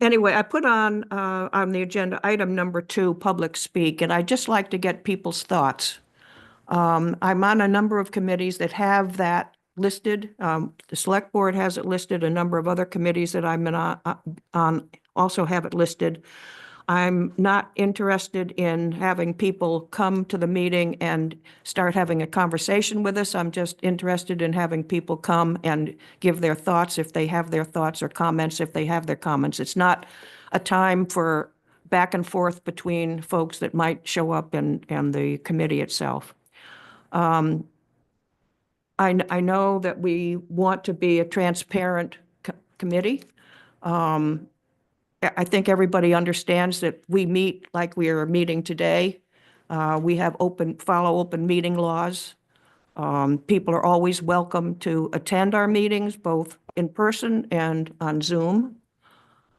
Anyway, I put on the agenda item number 2, public speak, and I'd just like to get people's thoughts. I'm on a number of committees that have that listed. The select board has it listed. A number of other committees that I'm on also have it listed. I'm not interested in having people come to the meeting and start having a conversation with us. I'm just interested in having people come and give their thoughts if they have their thoughts, or comments if they have their comments. It's not a time for back and forth between folks that might show up and the committee itself. I know that we want to be a transparent committee. I think everybody understands that we meet like we are meeting today. We have follow open meeting laws. People are always welcome to attend our meetings, both in person and on Zoom.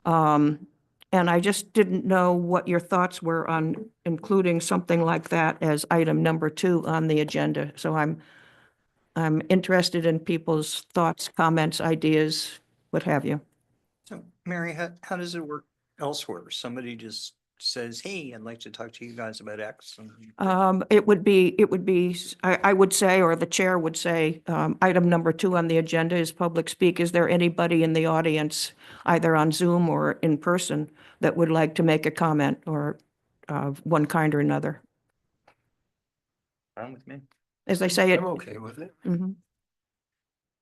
And I just didn't know what your thoughts were on including something like that as item number 2 on the agenda. So I'm interested in people's thoughts, comments, ideas, what have you. So Mary, how does it work elsewhere? Somebody just says, hey, I'd like to talk to you guys about X. It would be, I would say, or the chair would say, item number 2 on the agenda is public speak. Is there anybody in the audience, either on Zoom or in person, that would like to make a comment or one kind or another? Fine with me. As I say, I'm okay with it. Mhm.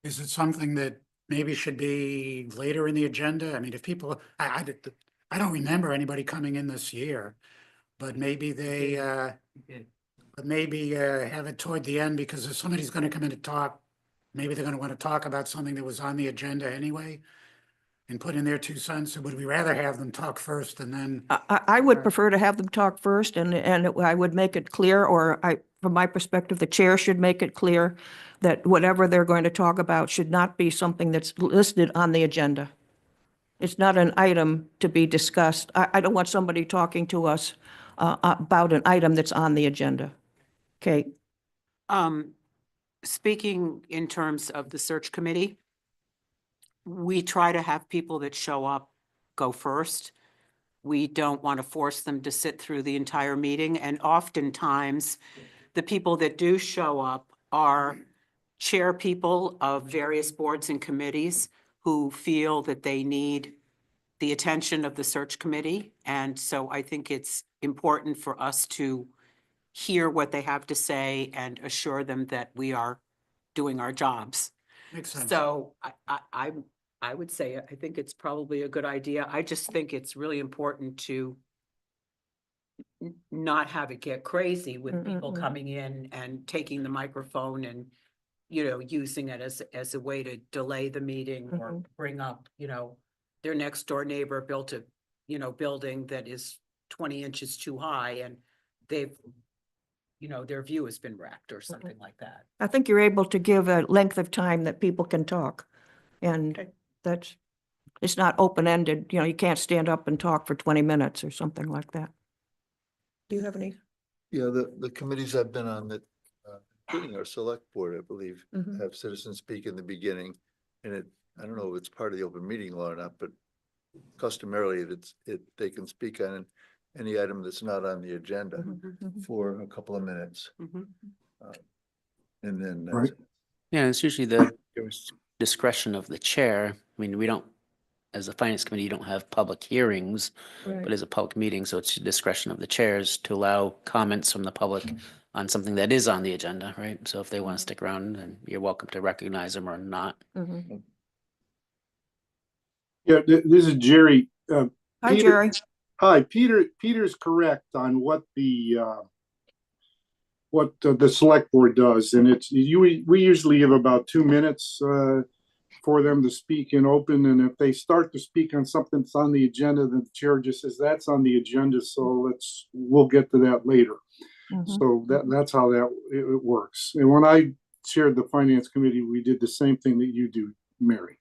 Is it something that maybe should be later in the agenda? I mean, if people, I don't remember anybody coming in this year, but maybe they, have it toward the end, because if somebody's gonna come in to talk, maybe they're gonna want to talk about something that was on the agenda anyway and put in their 2 cents. Or would we rather have them talk first and then? I would prefer to have them talk first, and I would make it clear, or from my perspective, the chair should make it clear that whatever they're going to talk about should not be something that's listed on the agenda. It's not an item to be discussed. I don't want somebody talking to us about an item that's on the agenda. Kate? Speaking in terms of the search committee, we try to have people that show up go first. We don't want to force them to sit through the entire meeting, and oftentimes the people that do show up are chair people of various boards and committees who feel that they need the attention of the search committee. And so I think it's important for us to hear what they have to say and assure them that we are doing our jobs. Makes sense. So I would say, I think it's probably a good idea. I just think it's really important to not have it get crazy with people coming in and taking the microphone and, using it as a way to delay the meeting or bring up, their next door neighbor built a, building that is 20 inches too high, and they've, their view has been wrecked or something like that. I think you're able to give a length of time that people can talk. And Okay. it's not open-ended. You can't stand up and talk for 20 minutes or something like that. Do you have any? Yeah, the committees I've been on that, including our select board, I believe, Mhm. have citizens speak in the beginning. And I don't know if it's part of the open meeting law or not, but customarily they can speak on any item that's not on the agenda for a couple of minutes. And then. Right. Yeah, it's usually the discretion of the chair. I mean, we don't, as a finance committee, you don't have public hearings, but as a public meeting, so it's the discretion of the chairs to allow comments from the public on something that is on the agenda, right? So if they want to stick around, then you're welcome to recognize them or not. Yeah, this is Jerry. Hi, Peter- Jerry. Hi, Peter's correct on what the select board does, and we usually give about 2 minutes for them to speak in open, and if they start to speak on something that's on the agenda, then the chair just says that's on the agenda, so we'll get to that later. So that's how it works. And when I chaired the finance committee, we did the same thing that you do, Mary.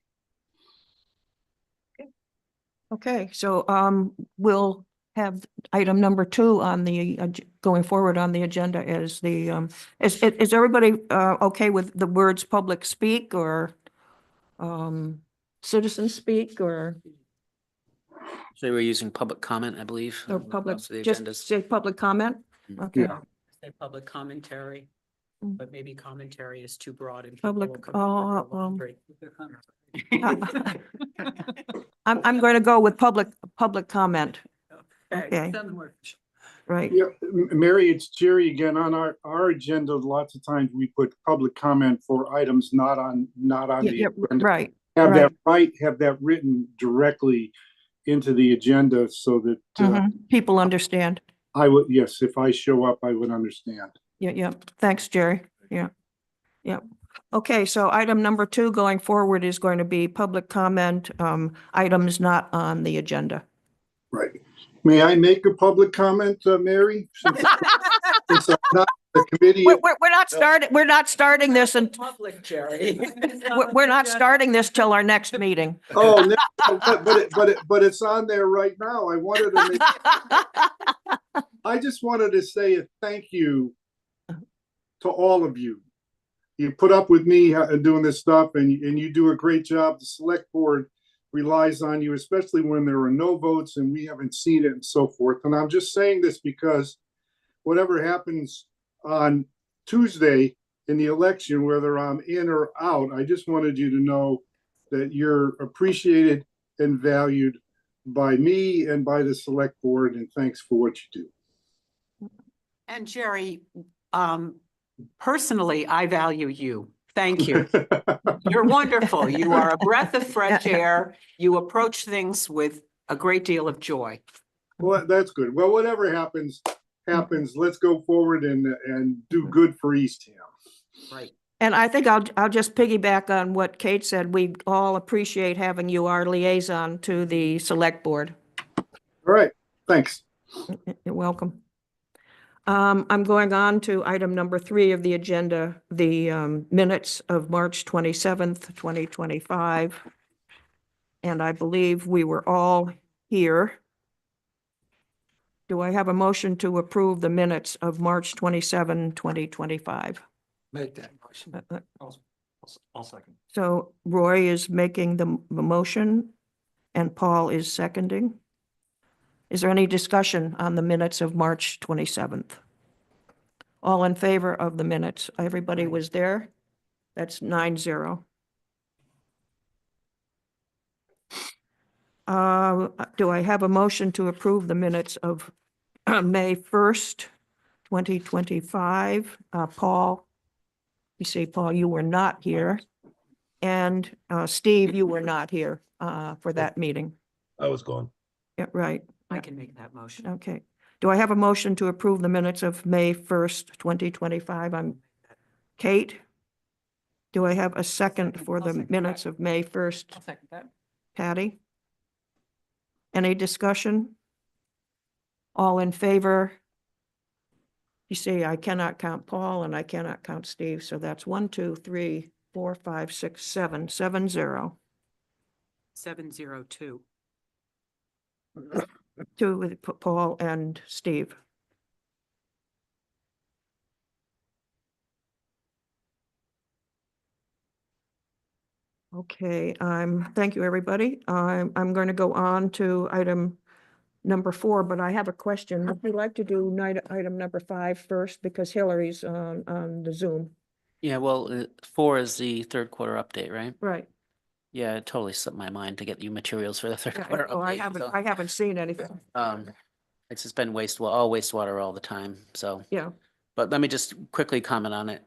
Okay, so we'll have item number 2 on the going forward on the agenda as the is everybody okay with the words public speak or citizen speak, or So we're using public comment, I believe. So on public, most of the just agendas. say public comment? Mm. Okay. Yeah. Say public commentary, Mm. but maybe commentary is too broad and. Public, people will come oh, with their laundry. I'm going to go with public comment, Okay. Sounds more official. right? Yeah, Mary, it's Jerry again. On our agenda, lots of times we put public comment for items not on Yeah, the yeah, agenda. right, Have that written directly into the agenda so that People understand. I would, yes, if I show up, I would understand. Yeah, yeah. Thanks, Jerry. Yeah. Yeah. Okay, so item number 2 going forward is going to be public comment, items not on the agenda. Right. May I make a public comment, Mary? Since I'm not the committee. We're not starting this and Public, Jerry. we're not starting this till our next meeting. Oh, no, but it's on there right now. I just wanted to say a thank you to all of you. You put up with me doing this stuff and you do a great job. The select board relies on you, especially when there are no votes and we haven't seen it and so forth. And I'm just saying this because whatever happens on Tuesday in the election, whether I'm in or out, I just wanted you to know that you're appreciated and valued by me and by the select board. And thanks for what you do. And Jerry, personally, I value you. Thank you. You're wonderful. You are a breath of fresh air. You approach things with a great deal of joy. Well, that's good. Well, whatever happens. Let's go forward and do good for Eastham. Right. And I think I'll just piggyback on what Kate said. We all appreciate having you our liaison to the select board. All right, thanks. You're welcome. I'm going on to item number 3 of the agenda, the minutes of March 27th, 2025. And I believe we were all here. Do I have a motion to approve the minutes of March 27, 2025? Make that motion. I'll second. So Roy is making the motion and Paul is seconding. Is there any discussion on the minutes of March 27th? All in favor of the minutes? Everybody was there? That's 9-0. Do I have a motion to approve the minutes of May 1st, 2025? Paul, you say, Paul, you were not here. And Steve, you were not here for that meeting. I was gone. Yeah, right. I can make that motion. Okay. Do I have a motion to approve the minutes of May 1st, 2025? I'm Kate. Do I have a second for the second minutes that. of May 1st? I'll second that. Patty? Any discussion? All in favor? You see, I cannot count Paul and I cannot count Steve, so that's 1, 2, 3, 4, 5, 6, 7, 7-0. 702. 2 with Paul and Steve. Okay, thank you, everybody. I'm going to go on to item number 4, but I have a question. Would you like to do item number 5 first because Hillary's on the Zoom? Yeah, well, 4 is the third quarter update, right? Right. Yeah, it totally slipped my mind to get you materials for the third quarter Oh, I update. so, haven't seen anything. It's just been wastewater all the time, so. Yeah. But let me just quickly comment on it.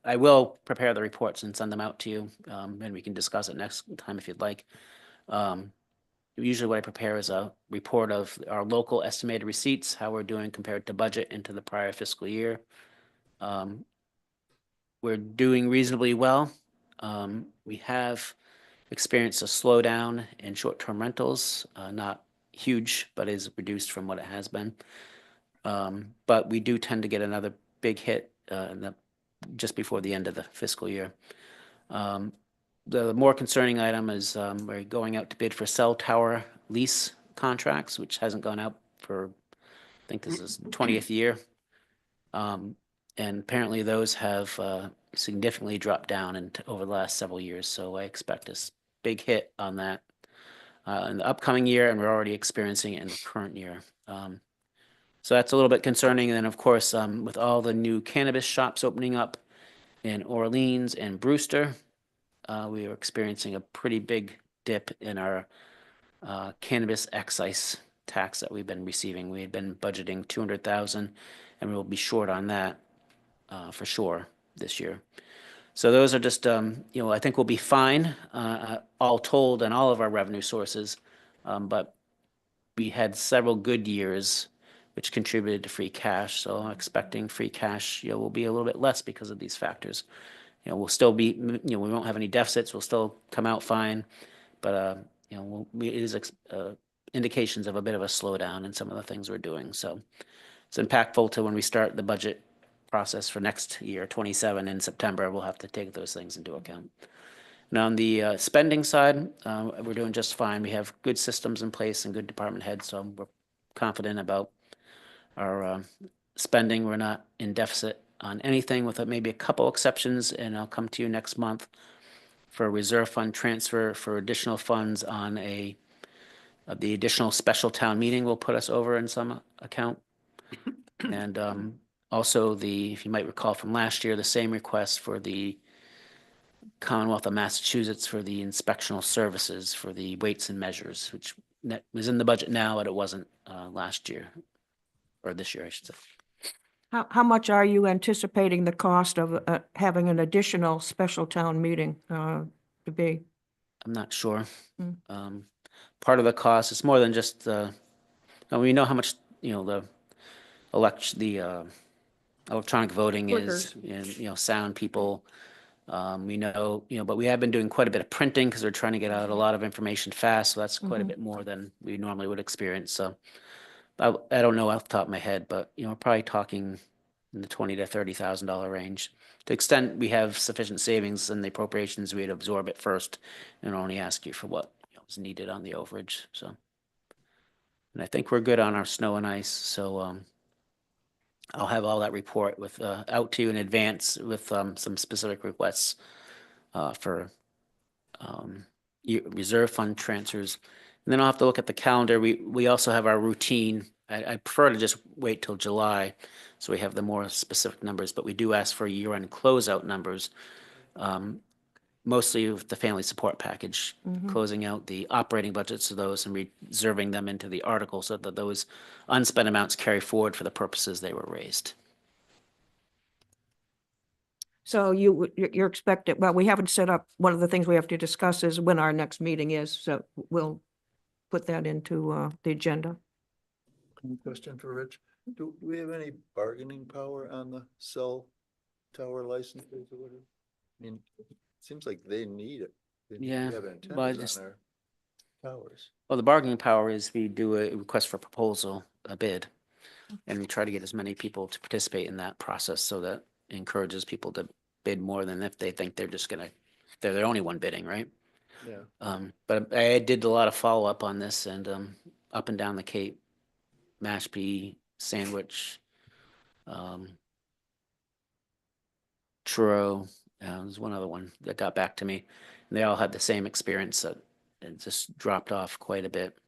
I will prepare the reports and send them out to you, and we can discuss it next time if you'd like. Usually what I prepare is a report of our local estimated receipts, how we're doing compared to budget into the prior fiscal year. We're doing reasonably well. We have experienced a slowdown in short-term rentals, not huge, but is reduced from what it has been. But we do tend to get another big hit just before the end of the fiscal year. The more concerning item is we're going out to bid for cell tower lease contracts, which hasn't gone out for, I think this is the 20th year. And apparently those have significantly dropped down over the last several years. So I expect a big hit on that. in the upcoming year, and we're already experiencing it in the current year. So that's a little bit concerning. And then, of course, with all the new cannabis shops opening up in Orleans and Brewster, we are experiencing a pretty big dip in our cannabis excise tax that we've been receiving. We had been budgeting 200,000, and we'll be short on that for sure this year. So those are just, I think we'll be fine, all told, on all of our revenue sources. But we had several good years, which contributed to free cash. So I'm expecting free cash, will be a little bit less because of these factors. We'll still be, we won't have any deficits. We'll still come out fine. But, it is indications of a bit of a slowdown in some of the things we're doing. So it's impactful to when we start the budget process for next year, 27 in September. We'll have to take those things into account. And on the spending side, we're doing just fine. We have good systems in place and good department heads, so we're confident about our spending. We're not in deficit on anything, with maybe a couple exceptions, and I'll come to you next month for a reserve fund transfer for additional funds on the additional special town meeting will put us over in some account. And also if you might recall from last year, the same request for the Commonwealth of Massachusetts for the inspectional services for the weights and measures, which was in the budget now, but it wasn't last year, or this year, I should say. How much are you anticipating the cost of having an additional special town meeting to be? I'm not sure. Mm. Part of the cost, it's more than just we know how much, the electronic voting is, and, sound people. We know, but we have been doing quite a bit of printing because we're trying to get out a lot of information fast. So that's quite a bit more than we normally would experience. So I don't know off the top of my head, but, we're probably talking in the $20,000 to $30,000 range. To the extent we have sufficient savings in the appropriations, we'd absorb it first and only ask you for what is needed on the overage. So, and I think we're good on our snow and ice. So I'll have all that report with out to you in advance with some specific requests for reserve fund transfers. And then I'll have to look at the calendar. We also have our routine. I prefer to just wait till July so we have the more specific numbers, but we do ask for year-end closeout numbers, mostly with the family support package, closing out the operating budgets of those and reserving them into the article so that those unspent amounts carry forward for the purposes they were raised. So you're expected, well, we haven't set up, one of the things we have to discuss is when our next meeting is, so we'll put that into the agenda. Question for Rich. Do we have any bargaining power on the cell tower licenses or whatever? I mean, it seems like they need it. They need to Yeah, have well, antennas on our towers. Well, the bargaining power is we do a request for proposal, a bid, and we try to get as many people to participate in that process so that encourages people to bid more than if they think they're the only one bidding, right? Yeah. But I did a lot of follow-up on this and up and down the Cape, Mashpee, Sandwich, Truro, there's one other one that got back to me. And they all had the same experience that it just dropped off quite a bit.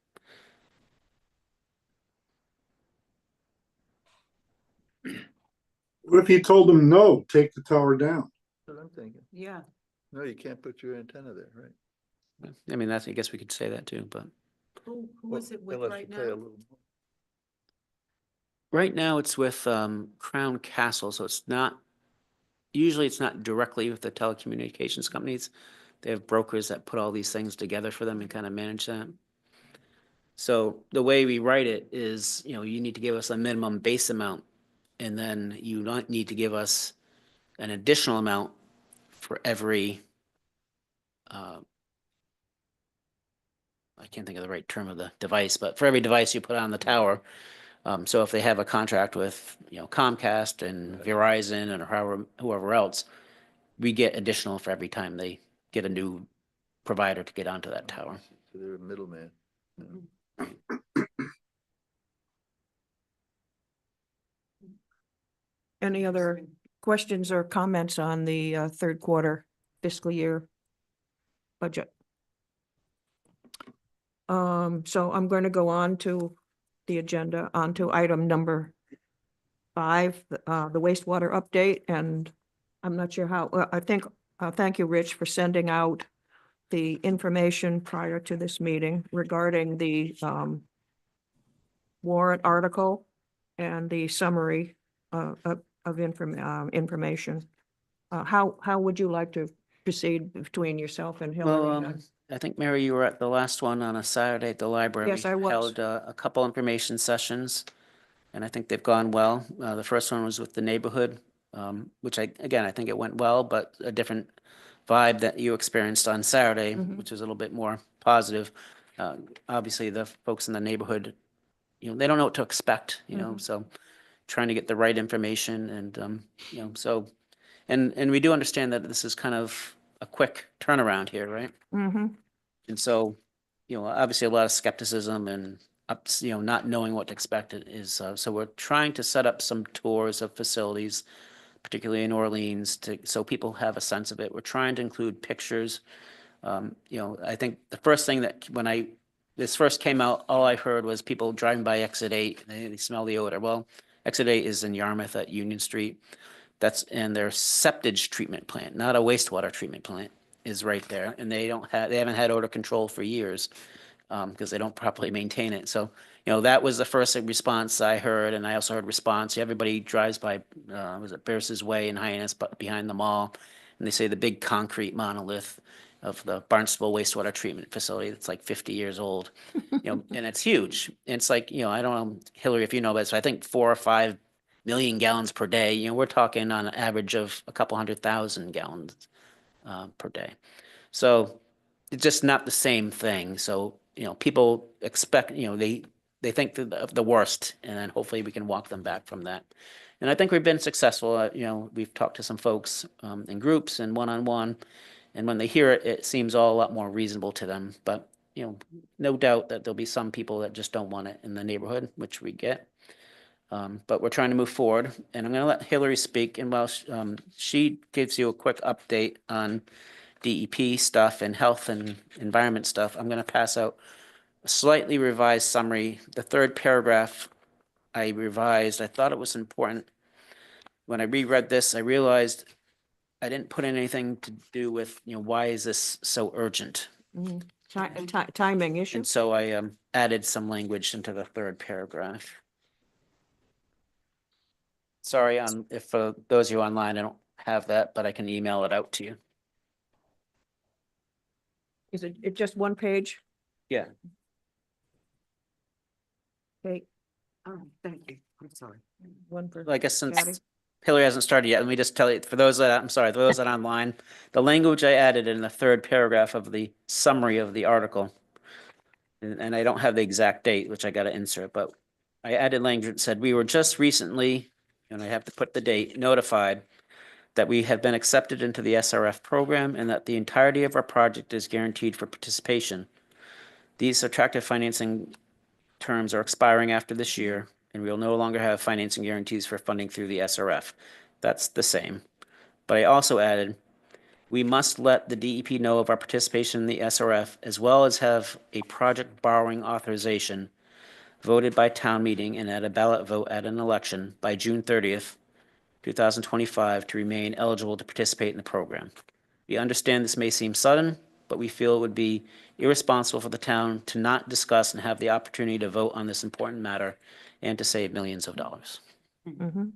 What if you told them, no, take the tower down? That's what I'm thinking. Yeah. No, you can't put your antenna there, right? I mean, I guess we could say that too, but Who is it with Unless right you pay a now? little more. right now it's with Crown Castle, so usually it's not directly with the telecommunications companies. They have brokers that put all these things together for them and kind of manage that. So the way we write it is, you need to give us a minimum base amount, and then you don't need to give us an additional amount for every, I can't think of the right term of the device, but for every device you put on the tower. So if they have a contract with, Comcast and Verizon and whoever else, we get additional for every time they get a new provider to get onto that tower. So they're a middleman. Any other questions or comments on the third quarter fiscal year budget? So I'm going to go on to the agenda, on to item number 5, the wastewater update, and I'm not sure how, I think, thank you, Rich, for sending out the information prior to this meeting regarding the warrant article and the summary of information. How would you like to proceed between yourself and Hillary? Well, I think, Mary, you were at the last one on a Saturday at the library. Yes, We I was. Held a couple information sessions, and I think they've gone well. The first one was with the neighborhood, which again, I think it went well, but a different vibe that you experienced on Saturday, which was a little bit more positive. Obviously, the folks in the neighborhood, they don't know what to expect, so trying to get the right information and, so, and we do understand that this is kind of a quick turnaround here, right? Mm-hmm. And so, obviously a lot of skepticism and not knowing what to expect is, so we're trying to set up some tours of facilities, particularly in Orleans, so people have a sense of it. We're trying to include pictures. I think the first thing that when this first came out, all I heard was people driving by Exit 8, and they smell the odor. Well, Exit 8 is in Yarmouth at Union Street. That's in their septage treatment plant, not a wastewater treatment plant, is right there. And they haven't had odor control for years because they don't properly maintain it. So, that was the first response I heard. And I also heard response. Everybody drives by, was it Bears's Way in Hyannis, but behind the mall. And they say the big concrete monolith of the Barnstable wastewater treatment facility that's like 50 years old, and it's huge. And it's like, I don't know, Hillary, if you know, but so I think 4 or 5 million gallons per day. We're talking on an average of a couple 100,000 gallons per day. So it's just not the same thing. So, people expect, they think the worst, and then hopefully we can walk them back from that. And I think we've been successful. We've talked to some folks in groups and one-on-one, and when they hear it, it seems all a lot more reasonable to them. But, no doubt that there'll be some people that just don't want it in the neighborhood, which we get. But we're trying to move forward, and I'm going to let Hillary speak. And while she gives you a quick update on DEP stuff and health and environment stuff, I'm going to pass out a slightly revised summary. The third paragraph I revised. I thought it was important. When I reread this, I realized I didn't put in anything to do with, why is this so urgent? Timing issue. And so I added some language into the third paragraph. Sorry, if for those of you online, I don't have that, but I can email it out to you. Is it just one page? Yeah. Okay, All right, thank you. I'm sorry. one per. Well, I guess Patty? since Hillary hasn't started yet, let me just tell you, for those that, I'm sorry, for those that are online, the language I added in the third paragraph of the summary of the article, and I don't have the exact date, which I got to insert, but I added language that said, we were just recently, and I have to put the date, notified that we have been accepted into the SRF program and that the entirety of our project is guaranteed for participation. These attractive financing terms are expiring after this year, and we will no longer have financing guarantees for funding through the SRF. That's the same. But I also added, we must let the DEP know of our participation in the SRF, as well as have a project borrowing authorization voted by town meeting and at a ballot vote at an election by June 30th, 2025 to remain eligible to participate in the program. We understand this may seem sudden, but we feel it would be irresponsible for the town to not discuss and have the opportunity to vote on this important matter and to save millions of dollars. Mhm.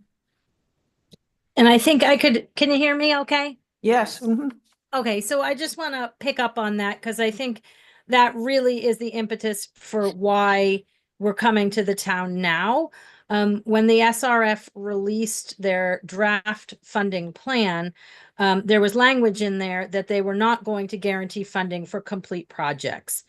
And I think can you hear me okay? Yes. Mhm. Okay, so I just want to pick up on that because I think that really is the impetus for why we're coming to the town now. When the SRF released their draft funding plan, there was language in there that they were not going to guarantee funding for complete projects.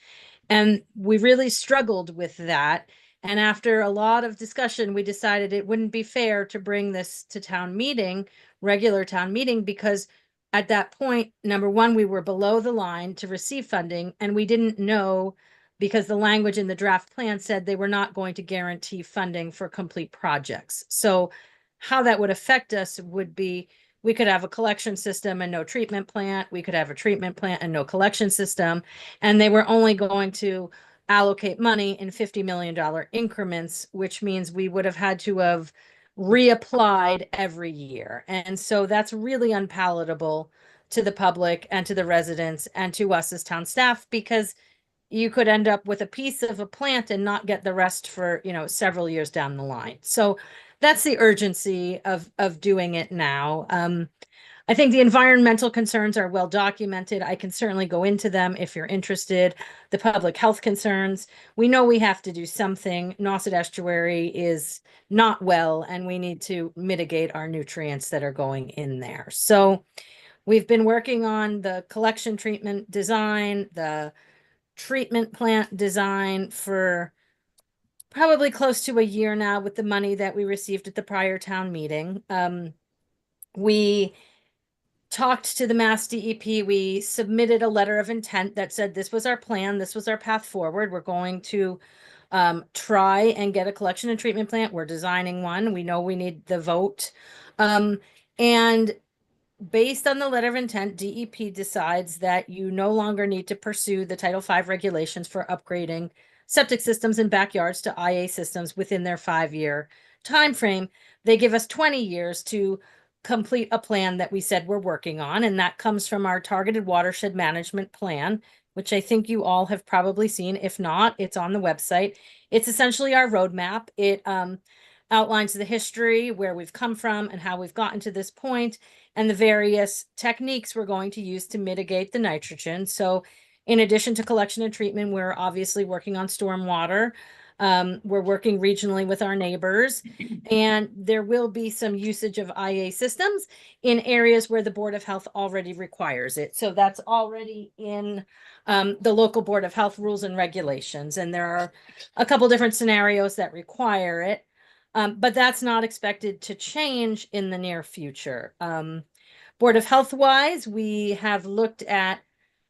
And we really struggled with that. And after a lot of discussion, we decided it wouldn't be fair to bring this to town meeting, regular town meeting, because at that point, number one, we were below the line to receive funding, and we didn't know because the language in the draft plan said they were not going to guarantee funding for complete projects. So how that would affect us would be, we could have a collection system and no treatment plant. We could have a treatment plant and no collection system. And they were only going to allocate money in $50 million increments, which means we would have had to have reapplied every year. And so that's really unpalatable to the public and to the residents and to us as town staff, because you could end up with a piece of a plant and not get the rest for, several years down the line. So that's the urgency of doing it now. I think the environmental concerns are well documented. I can certainly go into them if you're interested. The public health concerns. We know we have to do something. Nauset estuary is not well, and we need to mitigate our nutrients that are going in there. So we've been working on the collection treatment design, the treatment plant design for probably close to a year now with the money that we received at the prior town meeting. We talked to the Mass DEP. We submitted a letter of intent that said this was our plan, this was our path forward. We're going to try and get a collection and treatment plant. We're designing one. We know we need the vote. And based on the letter of intent, DEP decides that you no longer need to pursue the Title V regulations for upgrading septic systems and backyards to IA systems within their 5-year timeframe. They give us 20 years to complete a plan that we said we're working on, and that comes from our targeted watershed management plan, which I think you all have probably seen. If not, it's on the website. It's essentially our roadmap. It outlines the history, where we've come from and how we've gotten to this point, and the various techniques we're going to use to mitigate the nitrogen. So in addition to collection and treatment, we're obviously working on stormwater. We're working regionally with our neighbors, and there will be some usage of IA systems in areas where the Board of Health already requires it. So that's already in the local Board of Health rules and regulations, and there are a couple different scenarios that require it. But that's not expected to change in the near future. Board of Health wise, we have looked at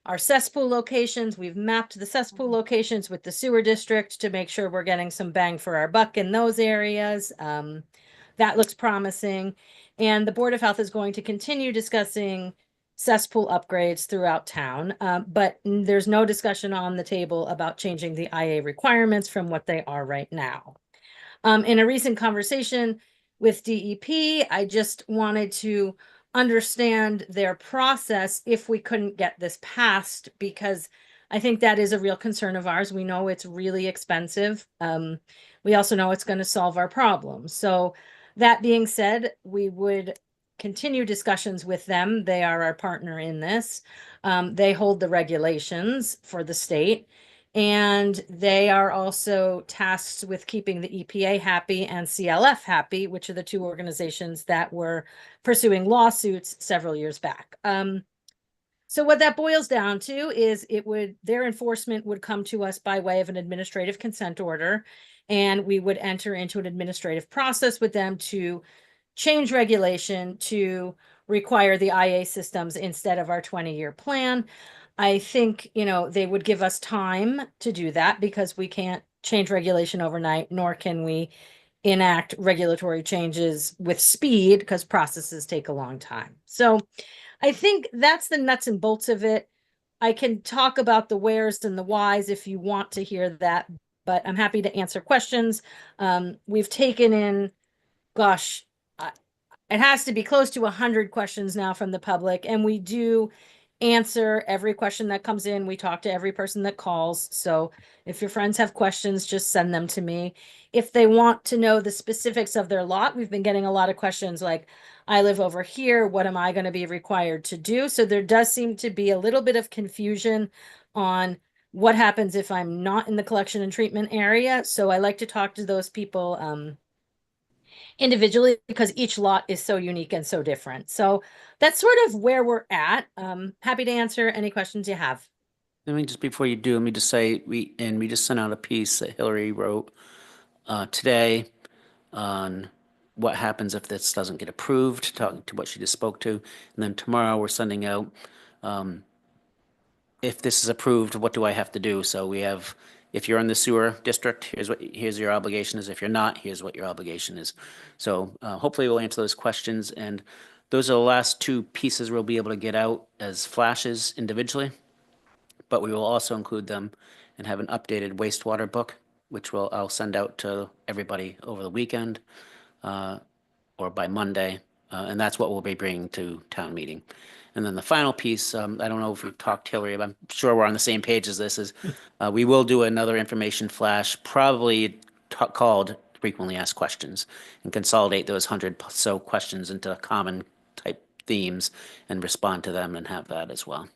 our cesspool locations. We've mapped the cesspool locations with the sewer district to make sure we're getting some bang for our buck in those areas. That looks promising. And the Board of Health is going to continue discussing cesspool upgrades throughout town, but there's no discussion on the table about changing the IA requirements from what they are right now. In a recent conversation with DEP, I just wanted to understand their process if we couldn't get this passed, because I think that is a real concern of ours. We know it's really expensive. We also know it's going to solve our problems. So that being said, we would continue discussions with them. They are our partner in this. They hold the regulations for the state. And they are also tasked with keeping the EPA happy and CLF happy, which are the two organizations that were pursuing lawsuits several years back. So what that boils down to is their enforcement would come to us by way of an administrative consent order, and we would enter into an administrative process with them to change regulation to require the IA systems instead of our 20-year plan. I think, they would give us time to do that, because we can't change regulation overnight, nor can we enact regulatory changes with speed, because processes take a long time. So I think that's the nuts and bolts of it. I can talk about the wheres and the whys if you want to hear that, but I'm happy to answer questions. We've taken in, gosh, it has to be close to 100 questions now from the public, and we do answer every question that comes in. We talk to every person that calls. So if your friends have questions, just send them to me. If they want to know the specifics of their lot, we've been getting a lot of questions like, I live over here, what am I going to be required to do? So there does seem to be a little bit of confusion on what happens if I'm not in the collection and treatment area. So I like to talk to those people individually, because each lot is so unique and so different. So that's sort of where we're at. Happy to answer any questions you have. Let me just, before you do, let me just say, we just sent out a piece that Hillary wrote today on what happens if this doesn't get approved, talking to what she just spoke to. And then tomorrow we're sending out, if this is approved, what do I have to do? So we have, if you're in the sewer district, here's your obligation is. If you're not, here's what your obligation is. So hopefully we'll answer those questions. And those are the last two pieces we'll be able to get out as flashes individually, but we will also include them and have an updated wastewater book, which I'll send out to everybody over the weekend or by Monday. And that's what we'll be bringing to town meeting. And then the final piece, I don't know if we've talked, Hillary, but I'm sure we're on the same page as this, is we will do another information flash, probably called frequently asked questions, and consolidate those 100 so questions into common type themes and respond to them and have that as well.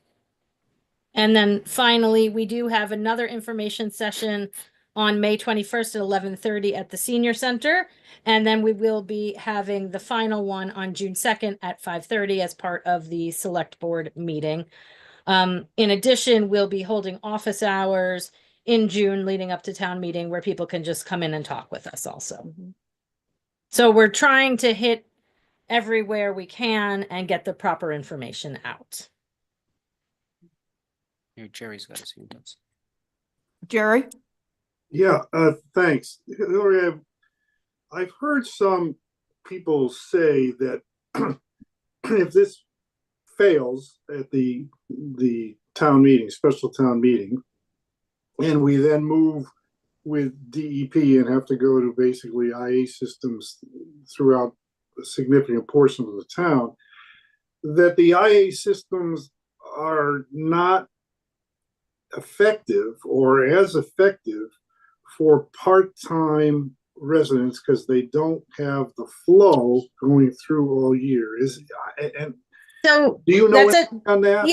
And then finally, we do have another information session on May 21st at 11:30 at the Senior Center. And then we will be having the final one on June 2nd at 5:30 as part of the Select Board meeting. In addition, we'll be holding office hours in June leading up to town meeting where people can just come in and talk with us also. So we're trying to hit everywhere we can and get the proper information out. Here, Jerry's got his hand up. Jerry? Yeah, thanks. Hillary, I've heard some people say that if this fails at the town meeting, special town meeting, and we then move with DEP and have to go to basically IA systems throughout a significant portion of the town, that the IA systems are not effective or as effective for part-time residents because they don't have the flow going through all year. And So do you know that's on that?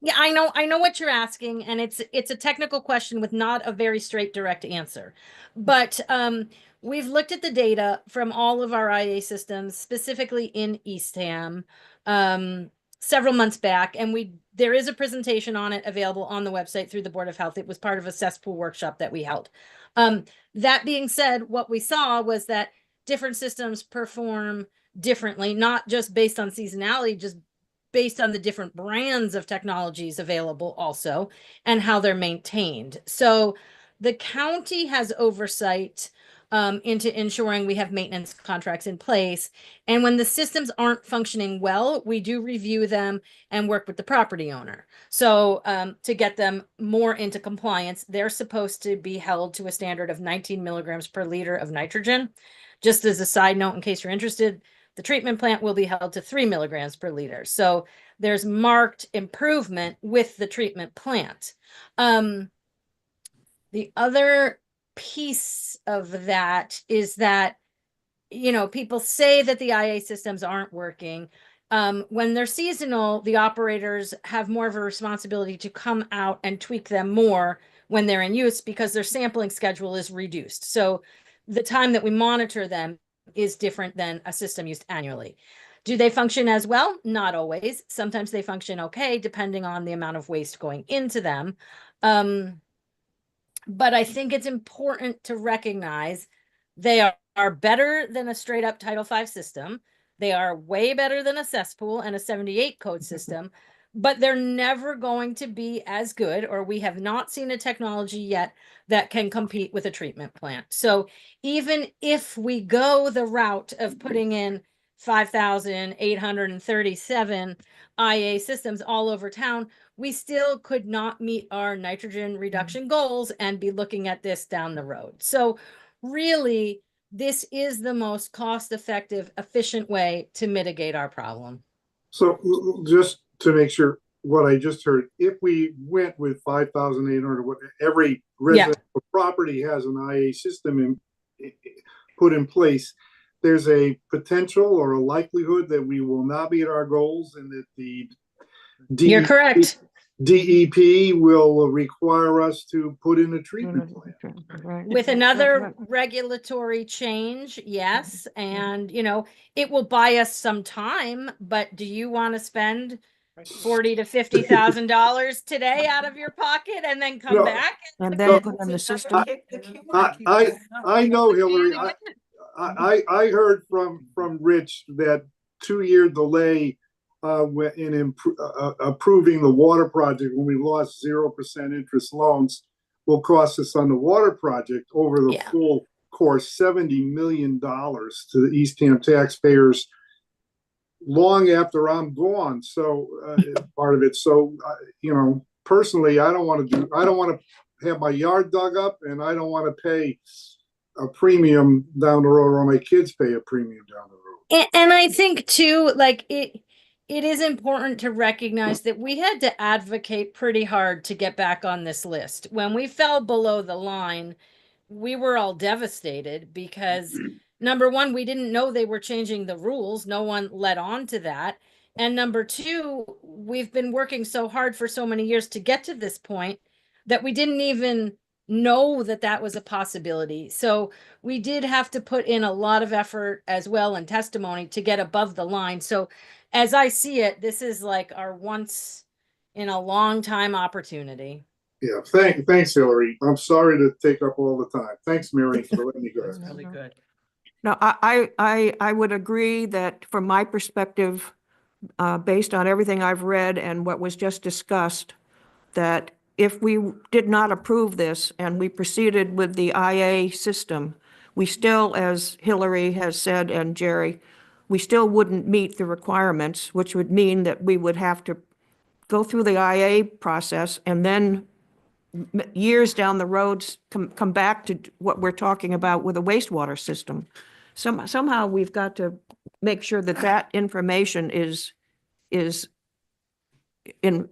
Yeah, I know what you're asking, and it's a technical question with not a very straight, direct answer. But we've looked at the data from all of our IA systems, specifically in Eastham, several months back, and there is a presentation on it available on the website through the Board of Health. It was part of a cesspool workshop that we held. That being said, what we saw was that different systems perform differently, not just based on seasonality, just based on the different brands of technologies available also and how they're maintained. So the county has oversight into ensuring we have maintenance contracts in place. And when the systems aren't functioning well, we do review them and work with the property owner. So to get them more into compliance, they're supposed to be held to a standard of 19 milligrams per liter of nitrogen. Just as a side note, in case you're interested, the treatment plant will be held to 3 milligrams per liter. So there's marked improvement with the treatment plant. The other piece of that is that, people say that the IA systems aren't working. When they're seasonal, the operators have more of a responsibility to come out and tweak them more when they're in use because their sampling schedule is reduced. So the time that we monitor them is different than a system used annually. Do they function as well? Not always. Sometimes they function okay, depending on the amount of waste going into them. But I think it's important to recognize they are better than a straight up Title V system. They are way better than a cesspool and a 78 code system, but they're never going to be as good, or we have not seen a technology yet that can compete with a treatment plant. So even if we go the route of putting in 5,837 IA systems all over town, we still could not meet our nitrogen reduction goals and be looking at this down the road. So really, this is the most cost-effective, efficient way to mitigate our problem. So just to make sure what I just heard, if we went with 5,800, every residential property has an IA system put in place, there's a potential or a likelihood that we will not meet our goals and that the You're correct. DEP will require us to put in a treatment plant. Right. With another regulatory change, yes. And, it will buy us some time, but do you want to spend $40,000 to $50,000 today out of your pocket and then come back? And then put in the system. I know, Hillary, I heard from Rich that 2-year delay in approving the water project when we lost 0% interest loans will cost us on the water project over the full course $70 million to the Eastham taxpayers long after I'm gone. So part of it. So personally, I don't want to have my yard dug up and I don't want to pay a premium down the road, or my kids pay a premium down the road. And I think too, like it is important to recognize that we had to advocate pretty hard to get back on this list. When we fell below the line, we were all devastated because number one, we didn't know they were changing the rules. No one led on to that. And number two, we've been working so hard for so many years to get to this point that we didn't even know that that was a possibility. So we did have to put in a lot of effort as well and testimony to get above the line. So as I see it, this is like our once in a long time opportunity. Yeah, thanks, Hillary. I'm sorry to take up all the time. Thanks, Mary, for letting me go. That's really good. No, I would agree that from my perspective, based on everything I've read and what was just discussed, that if we did not approve this and we proceeded with the IA system, we still, as Hillary has said and Jerry, we still wouldn't meet the requirements, which would mean that we would have to go through the IA process and then years down the road come back to what we're talking about with a wastewater system. Somehow we've got to make sure that that information is in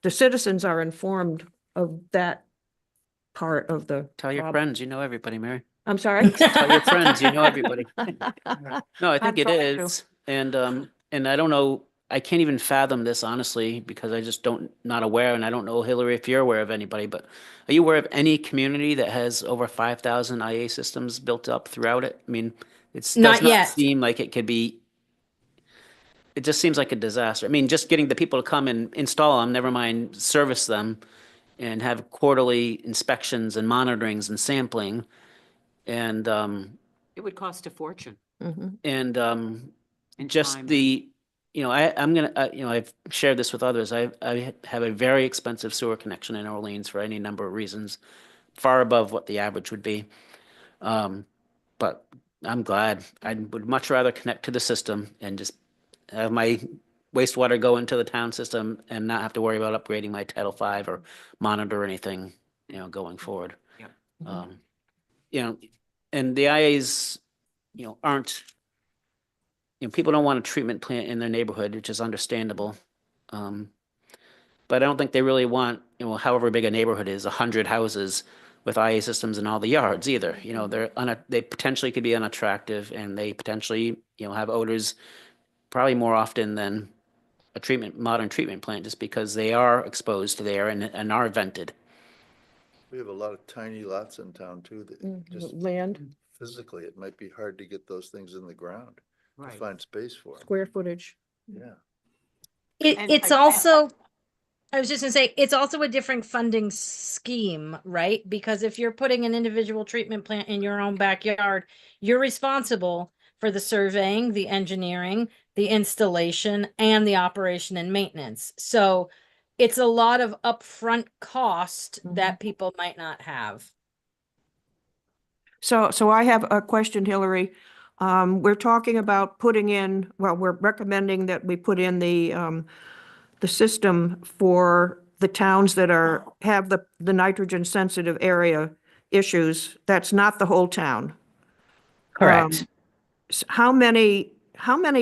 the citizens are informed of that part of the Tell your problem. friends, you know everybody, Mary. I'm sorry? Tell your friends, you know everybody. No, I think it trying to. is. And I don't know, I can't even fathom this honestly, because I just not aware, and I don't know, Hillary, if you're aware of anybody, but are you aware of any community that has over 5,000 IA systems built up throughout it? I mean, does Not not yet. seem like it could be, it just seems like a disaster. I mean, just getting the people to come and install them, never mind service them, and have quarterly inspections and monitorings and sampling. And It would cost a fortune and in just time. I'm gonna I've shared this with others. I have a very expensive sewer connection in Orleans for any number of reasons, far above what the average would be. But I'm glad. I would much rather connect to the system and just have my wastewater go into the town system and not have to worry about upgrading my Title V or monitor anything, going forward. Yeah. And the IAs, aren't, people don't want a treatment plant in their neighborhood, which is understandable. But I don't think they really want, however big a neighborhood is, 100 houses with IA systems in all the yards either. They potentially could be unattractive, and they potentially, have odors probably more often than a modern treatment plant, just because they are exposed to the air and are vented. We have a lot of tiny lots in town too, that just Land, physically, it might be hard to get those things in the ground, to Right. find space for them. square footage. Yeah. And It's also, I was just gonna say, it's also a different funding scheme, right? Because if you're putting an individual treatment plant in your own backyard, you're responsible for the surveying, the engineering, the installation, and the operation and maintenance. So it's a lot of upfront cost that people might not have. So I have a question, Hillary. We're talking about we're recommending that we put in the system for the towns that have the nitrogen sensitive area issues. That's not the whole town. How many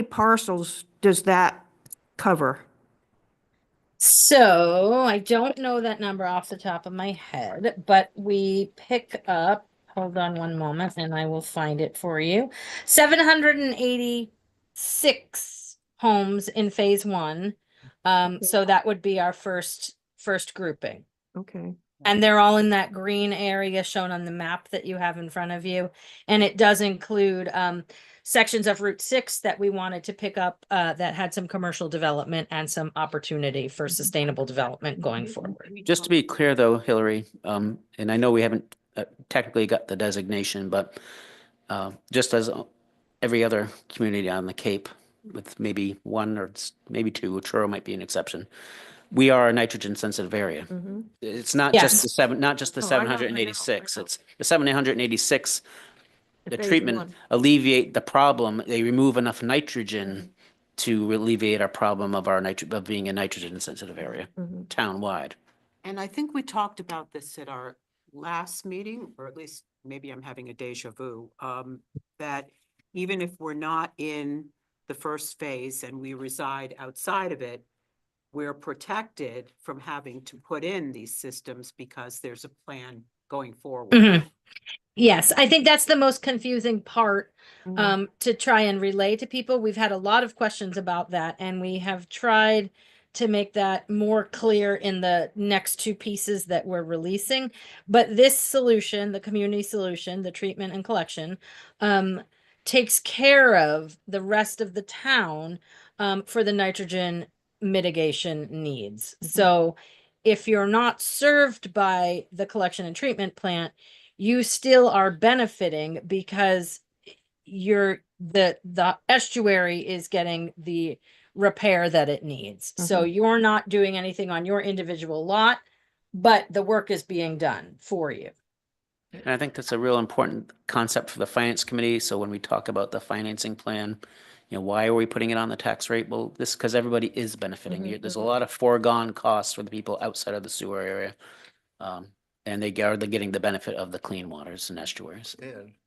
parcels does that cover? So I don't know that number off the top of my head, but we pick up, hold on one moment and I will find it for you. 786 homes in phase one. So that would be our first grouping. Okay. And they're all in that green area shown on the map that you have in front of you. And it does include sections of Route 6 that we wanted to pick up that had some commercial development and some opportunity for sustainable development going forward. Just to be clear though, Hillary, and I know we haven't technically got the designation, but just as every other community on the Cape, with maybe one or maybe two, Truro might be an exception, we are a nitrogen sensitive area. It's not just the Yes. not just the Oh, I know, 786. I know. It's the 786. The Phase treatment one. alleviate the problem. They remove enough nitrogen to alleviate our problem of of being a nitrogen sensitive area town-wide. And I think we talked about this at our last meeting, or at least maybe I'm having a deja vu, that even if we're not in the first phase and we reside outside of it, we're protected from having to put in these systems because there's a plan going forward. Mhm. Yes, I think that's the most confusing part Mhm. to try and relay to people. We've had a lot of questions about that, and we have tried to make that more clear in the next two pieces that we're releasing. But this solution, the community solution, the treatment and collection, takes care of the rest of the town for the nitrogen mitigation needs. So if you're not served by the collection and treatment plant, you still are benefiting because the estuary is getting the repair that it needs. So you're not doing anything on your individual lot, but the work is being done for you. And I think that's a real important concept for the finance committee. So when we talk about the financing plan, why are we putting it on the tax rate? Well, this, because everybody is benefiting. There's a lot of foregone costs for the people outside of the sewer area. And they're getting the benefit of the clean waters and estuaries.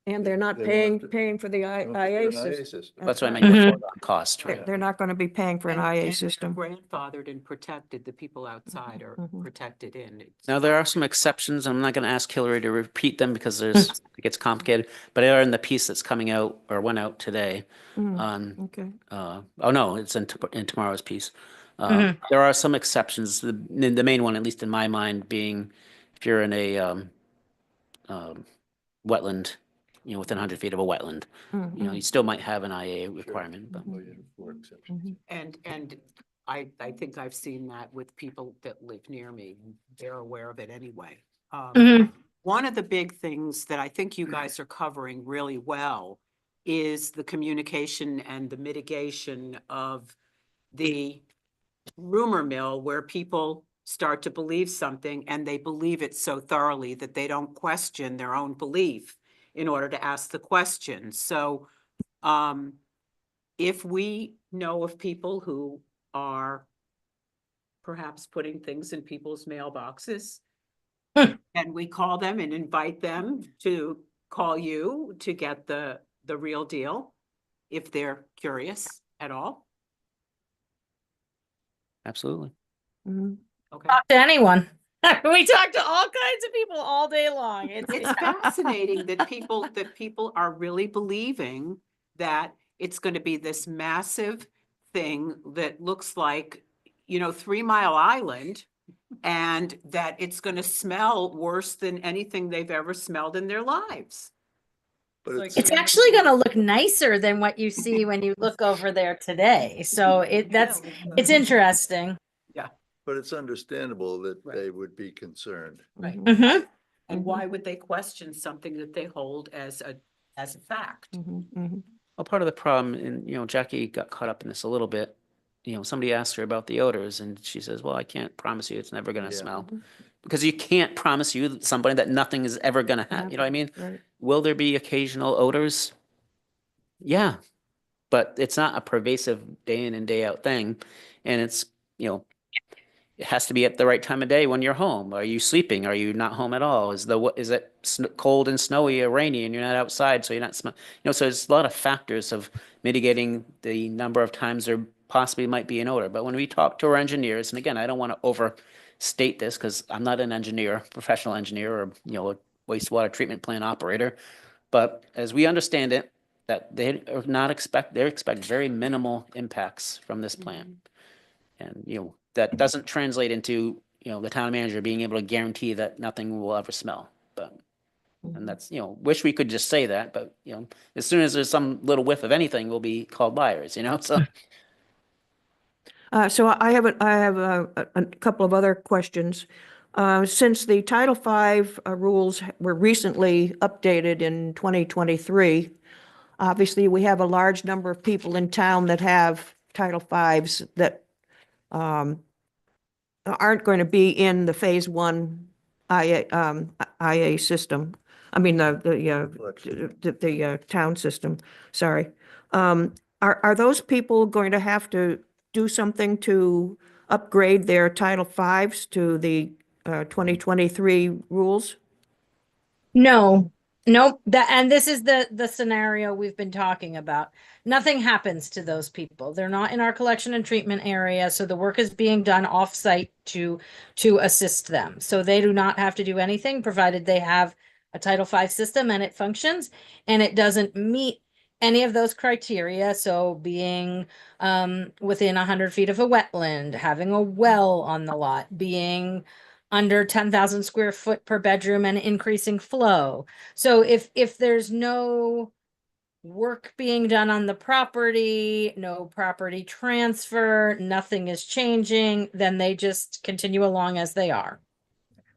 And they're not They won't have to- paying for the they won't have to IA do an IA system. system. That's what I right. meant, the Mhm. foregone cost, right? They're not going to be paying for an IA they're system. grandfathered and protected, the people outside are protected in. Now, there are some exceptions. I'm not going to ask Hillary to repeat them because it gets complicated, but they are in the piece that's coming out or went out today. Okay. Oh, no, it's in tomorrow's piece. There are some exceptions. The main one, at least in my mind, being if you're in a wetland, within 100 feet of a wetland, you still might have an IA requirement. But For exceptions. And I think I've seen that with people that live near me. They're aware of it anyway. One of the big things that I think you guys are covering really well is the communication and the mitigation of the rumor mill where people start to believe something and they believe it so thoroughly that they don't question their own belief in order to ask the question. So if we know of people who are perhaps putting things in people's mailboxes, and we call them and invite them to call you to get the real deal, if they're curious at all. absolutely. Okay. Talk to anyone. We talk to all kinds of people all day long. It's fascinating that people are really believing that it's going to be this massive thing that looks like, 3 Mile Island, and that it's going to smell worse than anything they've ever smelled in their lives. But It's actually going to look nicer than what you see when you look over there today. So it's interesting. But it's understandable that Right. they would be concerned. Right. Mhm. And why would they question something that they hold as a fact? Well, part of the problem, and Jackie got caught up in this a little bit. Somebody asked her about the odors, and she says, "Well, I can't promise you it's never going to Yeah. smell," because you can't promise somebody that nothing is ever going to happen. You know what I mean? Right. Will there be occasional odors? Yeah, but it's not a pervasive day in and day out thing, and it's it has to be at the right time of day when you're home. Are you sleeping? Are you not home at all? Is it cold and snowy or rainy and you're not outside, so you're not so there's a lot of factors of mitigating the number of times there possibly might be an odor. But when we talk to our engineers, and again, I don't want to overstate this because I'm not an engineer, professional engineer, or a wastewater treatment plant operator, but as we understand it, that they expect very minimal impacts from this plant. And, that doesn't translate into, the town manager being able to guarantee that nothing will ever smell. But, and that's, wish we could just say that, but, as soon as there's some little whiff of anything, we'll be called liars, so. So I have a couple of other questions. Since the Title V rules were recently updated in 2023, obviously we have a large number of people in town that have Title Vs that aren't going to be in the Phase 1 IA system. I mean, the town system, sorry. Are those people going to have to do something to upgrade their Title Vs to the 2023 rules? No, nope. And this is the scenario we've been talking about. Nothing happens to those people. They're not in our collection and treatment area, so the work is being done off-site to assist them. So they do not have to do anything, provided they have a Title V system and it functions, and it doesn't meet any of those criteria. So being within 100 feet of a wetland, having a well on the lot, being under 10,000 square foot per bedroom and increasing flow. So if there's no work being done on the property, no property transfer, nothing is changing, then they just continue along as they are.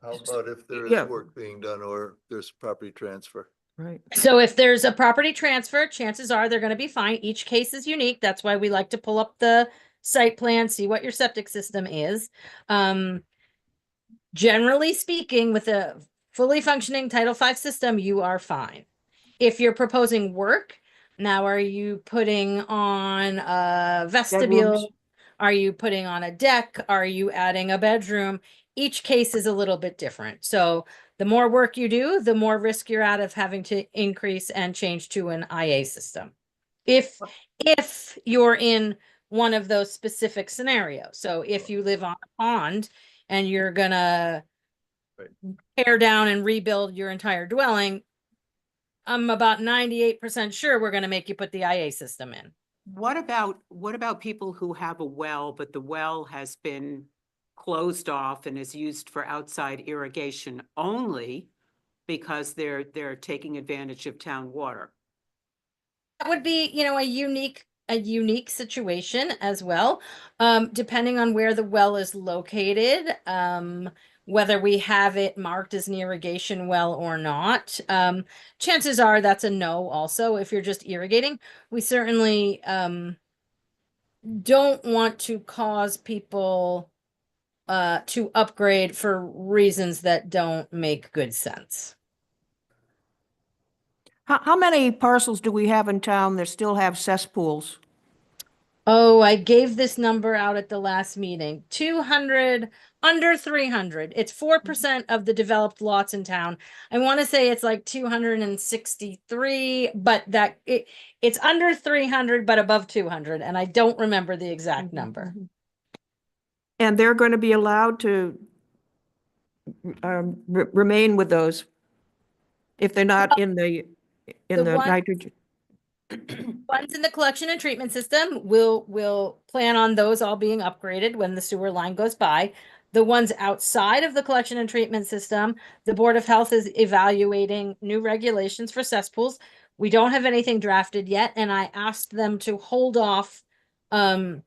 How about if there Yeah. is work being done or there's property transfer? Right. So if there's a property transfer, chances are they're going to be fine. Each case is unique. That's why we like to pull up the site plan, see what your septic system is. Generally speaking, with a fully functioning Title V system, you are fine. If you're proposing work, now are you putting on a vestibule? Bedrooms. Are you putting on a deck? Are you adding a bedroom? Each case is a little bit different. So the more work you do, the more risk you're at of having to increase and change to an IA system. If you're in one of those specific scenarios. So if you live on a pond and you're gonna Right. tear down and rebuild your entire dwelling, I'm about 98% sure we're gonna make you put the IA system in. What about people who have a well, but the well has been closed off and is used for outside irrigation only because they're taking advantage of town water? That would be, a unique situation as well. Depending on where the well is located, whether we have it marked as an irrigation well or not. Chances are that's a no also. If you're just irrigating, we certainly don't want to cause people to upgrade for reasons that don't make good sense. How many parcels do we have in town that still have cesspools? Oh, I gave this number out at the last meeting. 200, under 300. It's 4% of the developed lots in town. I want to say it's like 263, but it's under 300, but above 200. And I don't remember the exact number. And they're going to be allowed to remain with those if they're not in the The one- nitrogen. Ones in the collection and treatment system, we'll plan on those all being upgraded when the sewer line goes by. The ones outside of the collection and treatment system, the Board of Health is evaluating new regulations for cesspools. We don't have anything drafted yet, and I asked them to hold off on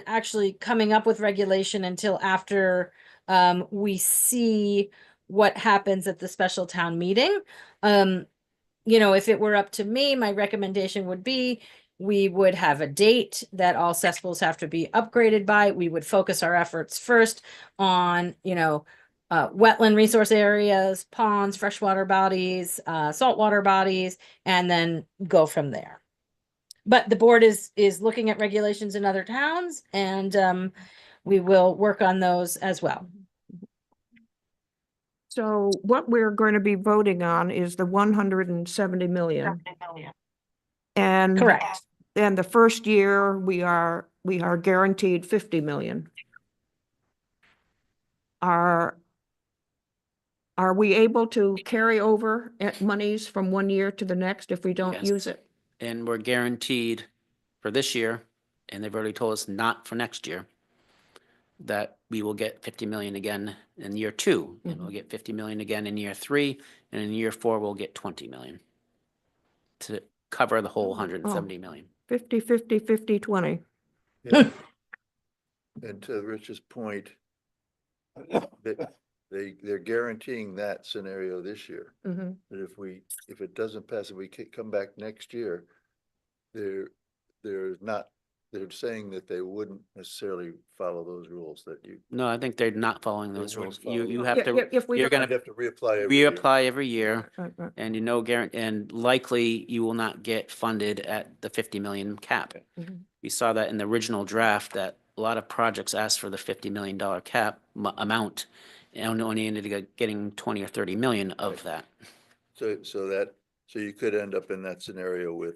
actually coming up with regulation until after we see what happens at the special town meeting. If it were up to me, my recommendation would be we would have a date that all cesspools have to be upgraded by. We would focus our efforts first on, wetland resource areas, ponds, freshwater bodies, saltwater bodies, and then go from there. But the board is looking at regulations in other towns, and we will work on those as well. So what we're going to be voting on is the 170 million. And Correct. and the first year we are guaranteed 50 million. Are we able to carry over monies from one year to the next if we don't Yes. use it? And we're guaranteed for this year, and they've already told us not for next year, that we will get 50 million again in year 2, and we'll get 50 million again in year 3, and in year 4, we'll get 20 million to cover the whole 170 million. 50, 50, 50, 20. Yeah. And to Rich's point, they're guaranteeing that scenario this year. Mhm. That if it doesn't pass, if we come back next year, they're saying that they wouldn't necessarily follow those rules that you. No, I think they're not following those They wouldn't rules. You follow have Yeah, to, if we you're don't- You'd gonna have to reapply every year. reapply every year, Right. and and likely you will not get funded at the 50 million cap. Mhm. We saw that in the original draft that a lot of projects ask for the $50 million cap amount, and only ended up getting 20 or 30 million of that. So you could end up in that scenario with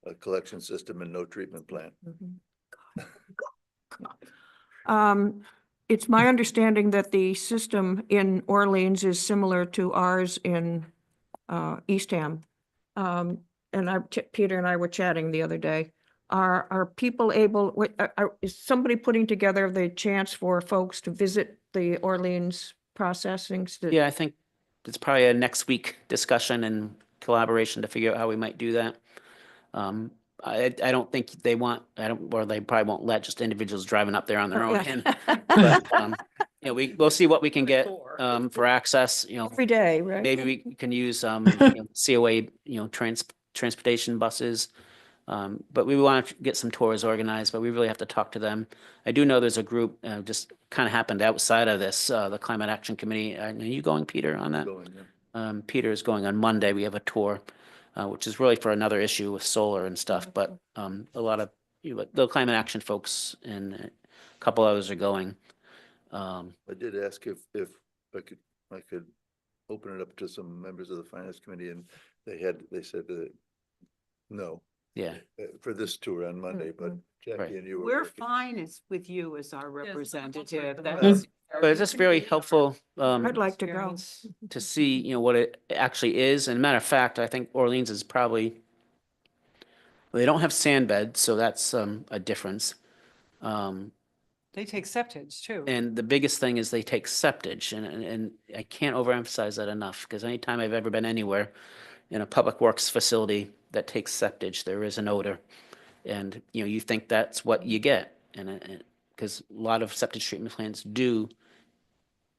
a collection system and no treatment plant. It's my understanding that the system in Orleans is similar to ours in Eastham. And Peter and I were chatting the other day. Are people able, is somebody putting together the chance for folks to visit the Orleans processing? Yeah, I think it's probably a next week discussion and collaboration to figure out how we might do that. I don't think they want, or they probably won't let just individuals driving up there on their own. But, you know, we'll see what we can get, for access, you know. Every day, right? Maybe we can use, you know, COA, you know, transportation buses. But we want to get some tours organized, but we really have to talk to them. I do know there's a group, just kind of happened outside of this, the Climate Action Committee. Are you going, Peter, on that? Going, yeah. Peter is going on Monday. We have a tour, which is really for another issue with solar and stuff, but, a lot of, you know, the Climate Action folks and a couple others are going. I did ask if I could open it up to some members of the Finance Committee, and they said that no, Yeah, for this tour on Monday, but Right. Jackie and you were. We're working. fine with you as our representative. fine. That's- but it's just very helpful, I'd like to go. Experience. to see, you know, what it actually is. And matter of fact, I think Orleans is probably, well, they don't have sand beds, so that's a difference. They take septage too. And the biggest thing is they take septage, and I can't overemphasize that enough, because anytime I've ever been anywhere in a public works facility that takes septage, there is an odor. And, you know, you think that's what you get, and because a lot of septic treatment plants do,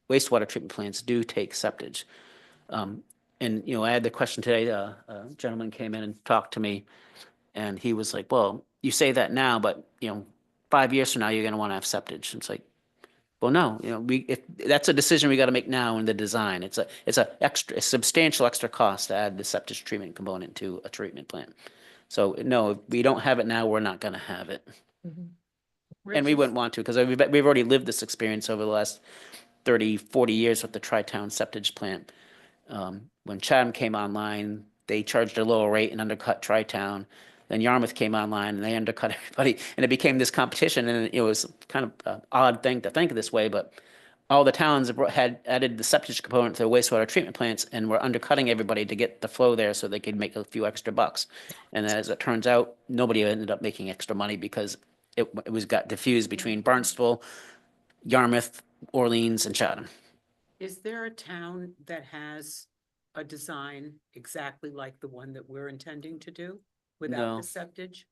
wastewater treatment plants do take septage. And, you know, I had the question today, a gentleman came in and talked to me, and he was like, well, you say that now, but, you know, 5 years from now, you're gonna wanna have septage. It's like, well, no, you know, if that's a decision we gotta make now in the design. It's a substantial extra cost to add the septic treatment component to a treatment plant. So, no, if we don't have it now, we're not gonna have it. And we wouldn't want to, because we've already lived this experience over the last 30, 40 years with the Tri-Town septage plant. When Chatham came online, they charged a lower rate and undercut Tri-Town. Then Yarmouth came online and they undercut everybody, and it became this competition. And it was kind of an odd thing to think this way, but all the towns had added the septic component to the wastewater treatment plants and were undercutting everybody to get the flow there so they could make a few extra bucks. And as it turns out, nobody ended up making extra money because it got diffused between Barnstable, Yarmouth, Orleans, and Chatham. Is there a town that has a design exactly like the one that we're intending to do without No. the septage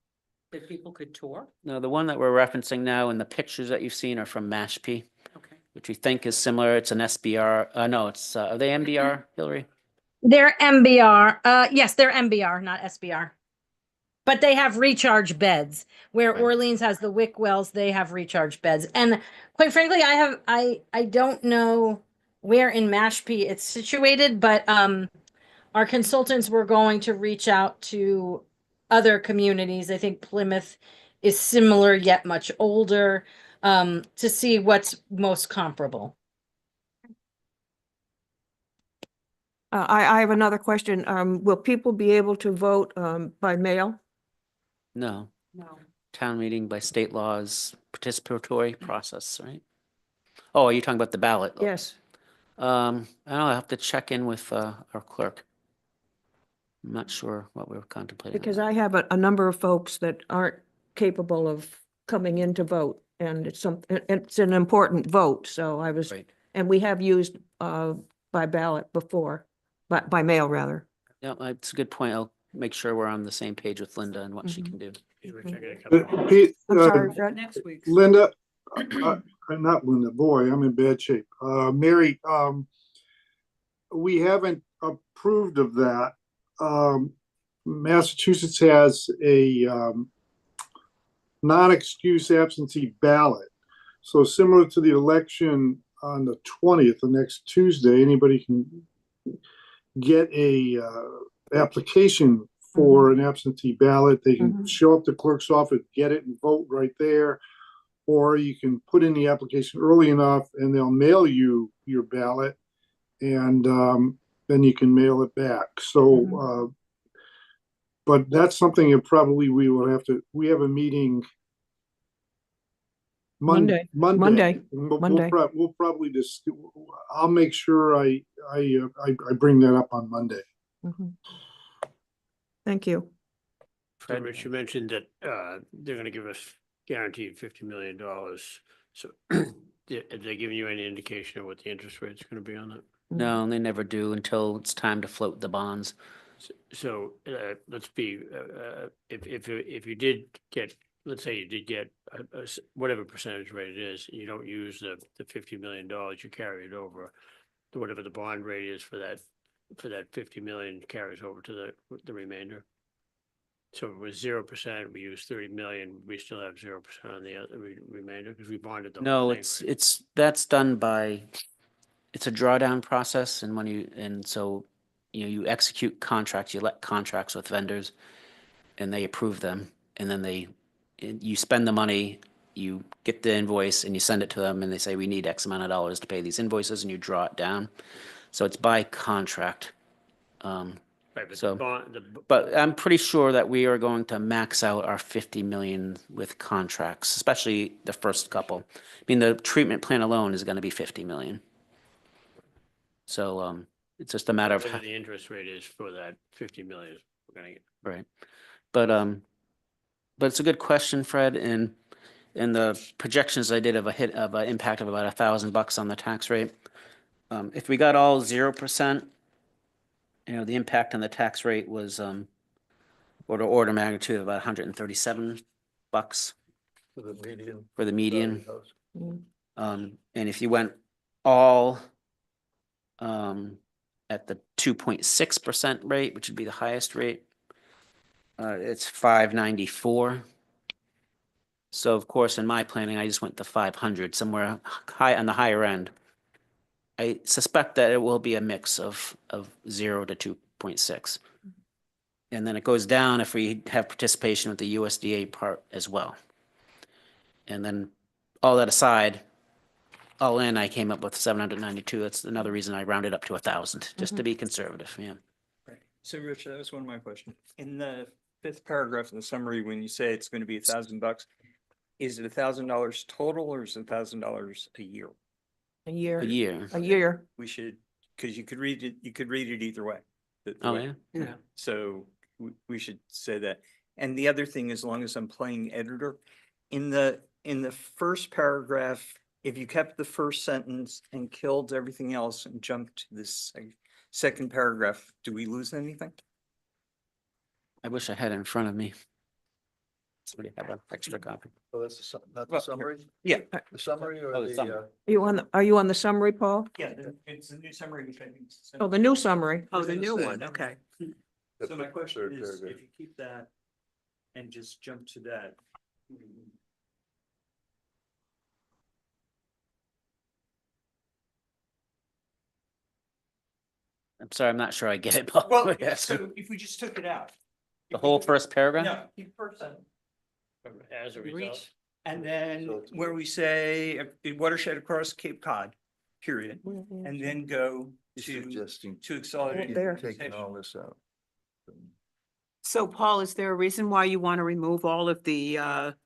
that people could tour? No, the one that we're referencing now and the pictures that you've seen are from Mashpee, Okay. which we think is similar. It's an SBR. No, it's, are they MDR, Hillary? They're MBR. Yes, they're MBR, not SBR. But they have recharge beds. Where Right. Orleans has the wick wells, they have recharge beds. And quite frankly, I don't know where in Mashpee it's situated, but our consultants were going to reach out to other communities. I think Plymouth is similar yet much older, to see what's most comparable. I have another question. Will people be able to vote by mail? No. No. Town meeting by state laws, participatory process, right? Oh, are you talking about the ballot? Yes. I don't know, I have to check in with our clerk. I'm not sure what we were contemplating. on Because that. I have a number of folks that aren't capable of coming in to vote, and it's an important vote, so I was, Right. and we have used by ballot before, but by mail rather. Yeah, it's a good point. I'll make sure we're on the same page with Linda and what she Mhm. can do. Pete, I'm sorry, Fred. Next week. Linda, not Linda, boy, I'm in bad shape. Mary, we haven't approved of that. Massachusetts has a non-excuse absentee ballot. So similar to the election on the 20th, the next Tuesday, anybody can get a application for an absentee ballot. They can Mhm. show up to clerk's office, get it and vote right there. or you can put in the application early enough and they'll mail you your ballot, and then you can mail it back. So, but that's something that probably we will have to, we have a meeting Monday. Monday. Monday. We'll Monday. we'll probably just, I'll make sure I bring that up on Monday. Mhm. Thank you. So Rich, you mentioned that they're gonna give us guaranteed $50 million. So have they given you any indication of what the interest rate's gonna be on that? No, they never do until it's time to float the bonds. So let's be, if you did get, let's say you did get whatever percentage rate it is, you don't use the $50 million, you carry it over. Whatever the bond rate is for that 50 million carries over to the remainder. So if it was 0%, we use 30 million, we still have 0% on the other remainder because we bonded the whole No, thing, right? that's done by, it's a drawdown process, and so, you execute contracts, you let contracts with vendors, and they approve them, and then you spend the money, you get the invoice, and you send it to them, and they say, we need X amount of dollars to pay these invoices, and you draw it down. So it's by contract. Right, but so- the bond, But I'm pretty sure that we are going to max out our 50 million with contracts, especially the first couple. I mean, the treatment plant alone is going to be 50 million. So it's just a matter of, whatever the interest rate is for that 50 million, we're gonna get. right. But it's a good question, Fred, and the projections I did of an impact of about $1,000 on the tax rate. If we got all 0%, the impact on the tax rate was order magnitude of about $137 For the median. for the median. house. Mm. And if you went all at the 2.6% rate, which would be the highest rate, it's 594. So of course, in my planning, I just went to 500, somewhere high on the higher end. I suspect that it will be a mix of 0 to 2.6. And then it goes down if we have participation with the USDA part as well. And then all that aside, all in, I came up with 792. That's another reason I rounded up to 1,000, just to be conservative, yeah. Right. So Rich, that was one of my questions. In the fifth paragraph in the summary, when you say it's going to be $1,000, is it $1,000 total or is it $1,000 a year? A year. A year. A year. We should, because you could read it either way. the Oh, way. yeah? So we should say that. And the other thing, as long as I'm playing editor, in the first paragraph, if you kept the first sentence and killed everything else and jumped to this second paragraph, do we lose anything? I wish I had it in front of me. Somebody have an extra copy. Oh, that's not the Well, summary? Yeah, The summary or Oh, the summary. Are you on the summary, Paul? yeah, it's a new summary, which I think. is- Oh, the new summary. Oh, the gonna new say. one, okay. The So my question third is, paragraph. if you keep that and just jump to that. I'm sorry, I'm not sure I get it, Paul. Well, Yes. so if we just took it out. The whole first paragraph? No, keep first sentence. As a result, And then So it's- where we say a watershed across Cape Cod, period, and then go He's to suggesting accelerate. There. taking all this out. So Paul, is there a reason why you want to remove all of the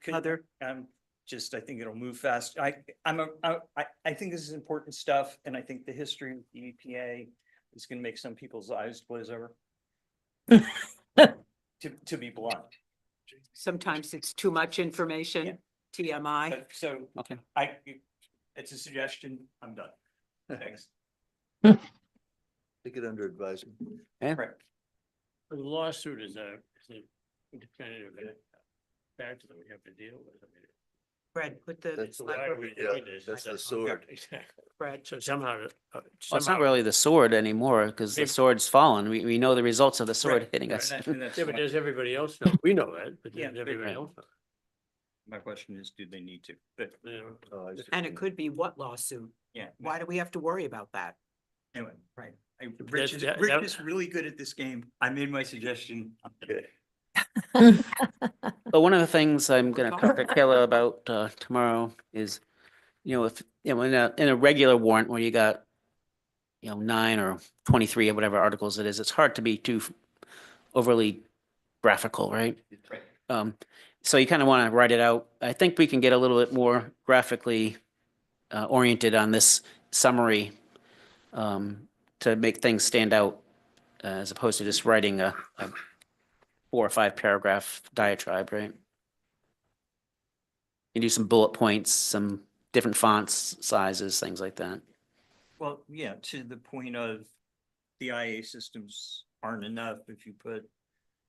Could- other? I think it'll move fast. I think this is important stuff, and I think the history of the EPA is gonna make some people's eyes glaze over. To be blunt. Sometimes it's too much information, Yeah. TMI. But so Okay. it's a suggestion. I'm done. Thanks. Take it under advisement. Right. the lawsuit is a definitive factor that we have to deal with. I mean, Fred, put the, That's the why slide are we over doing Yeah, this? that's the That's- sword. Exactly. Fred. So somehow. Well, it's not really the sword anymore, because the Maybe- sword's fallen. We know the results of the sword Right, hitting right, us. and that's Yeah, but why- does everybody else know? We know that, but Yeah, does but- everybody else know? My question is, do they need to? But You know? Oh, I see. And it could be what lawsuit? yeah. Why do we have to worry about that? Anyway, right. Rich That's- is, that- Rich that- is really good at this game. I made my suggestion. I'm good. But one of the things I'm gonna talk to Kayla about tomorrow is, if, in a regular warrant where you got, 9 or 23 or whatever articles it is, it's hard to be too overly graphical, right? Right. So you kind of want to write it out. I think we can get a little bit more graphically oriented on this summary to make things stand out as opposed to just writing a 4 or 5 paragraph diatribe, right? You do some bullet points, some different fonts, sizes, things like that. Well, yeah, to the point of the IA systems aren't enough if you put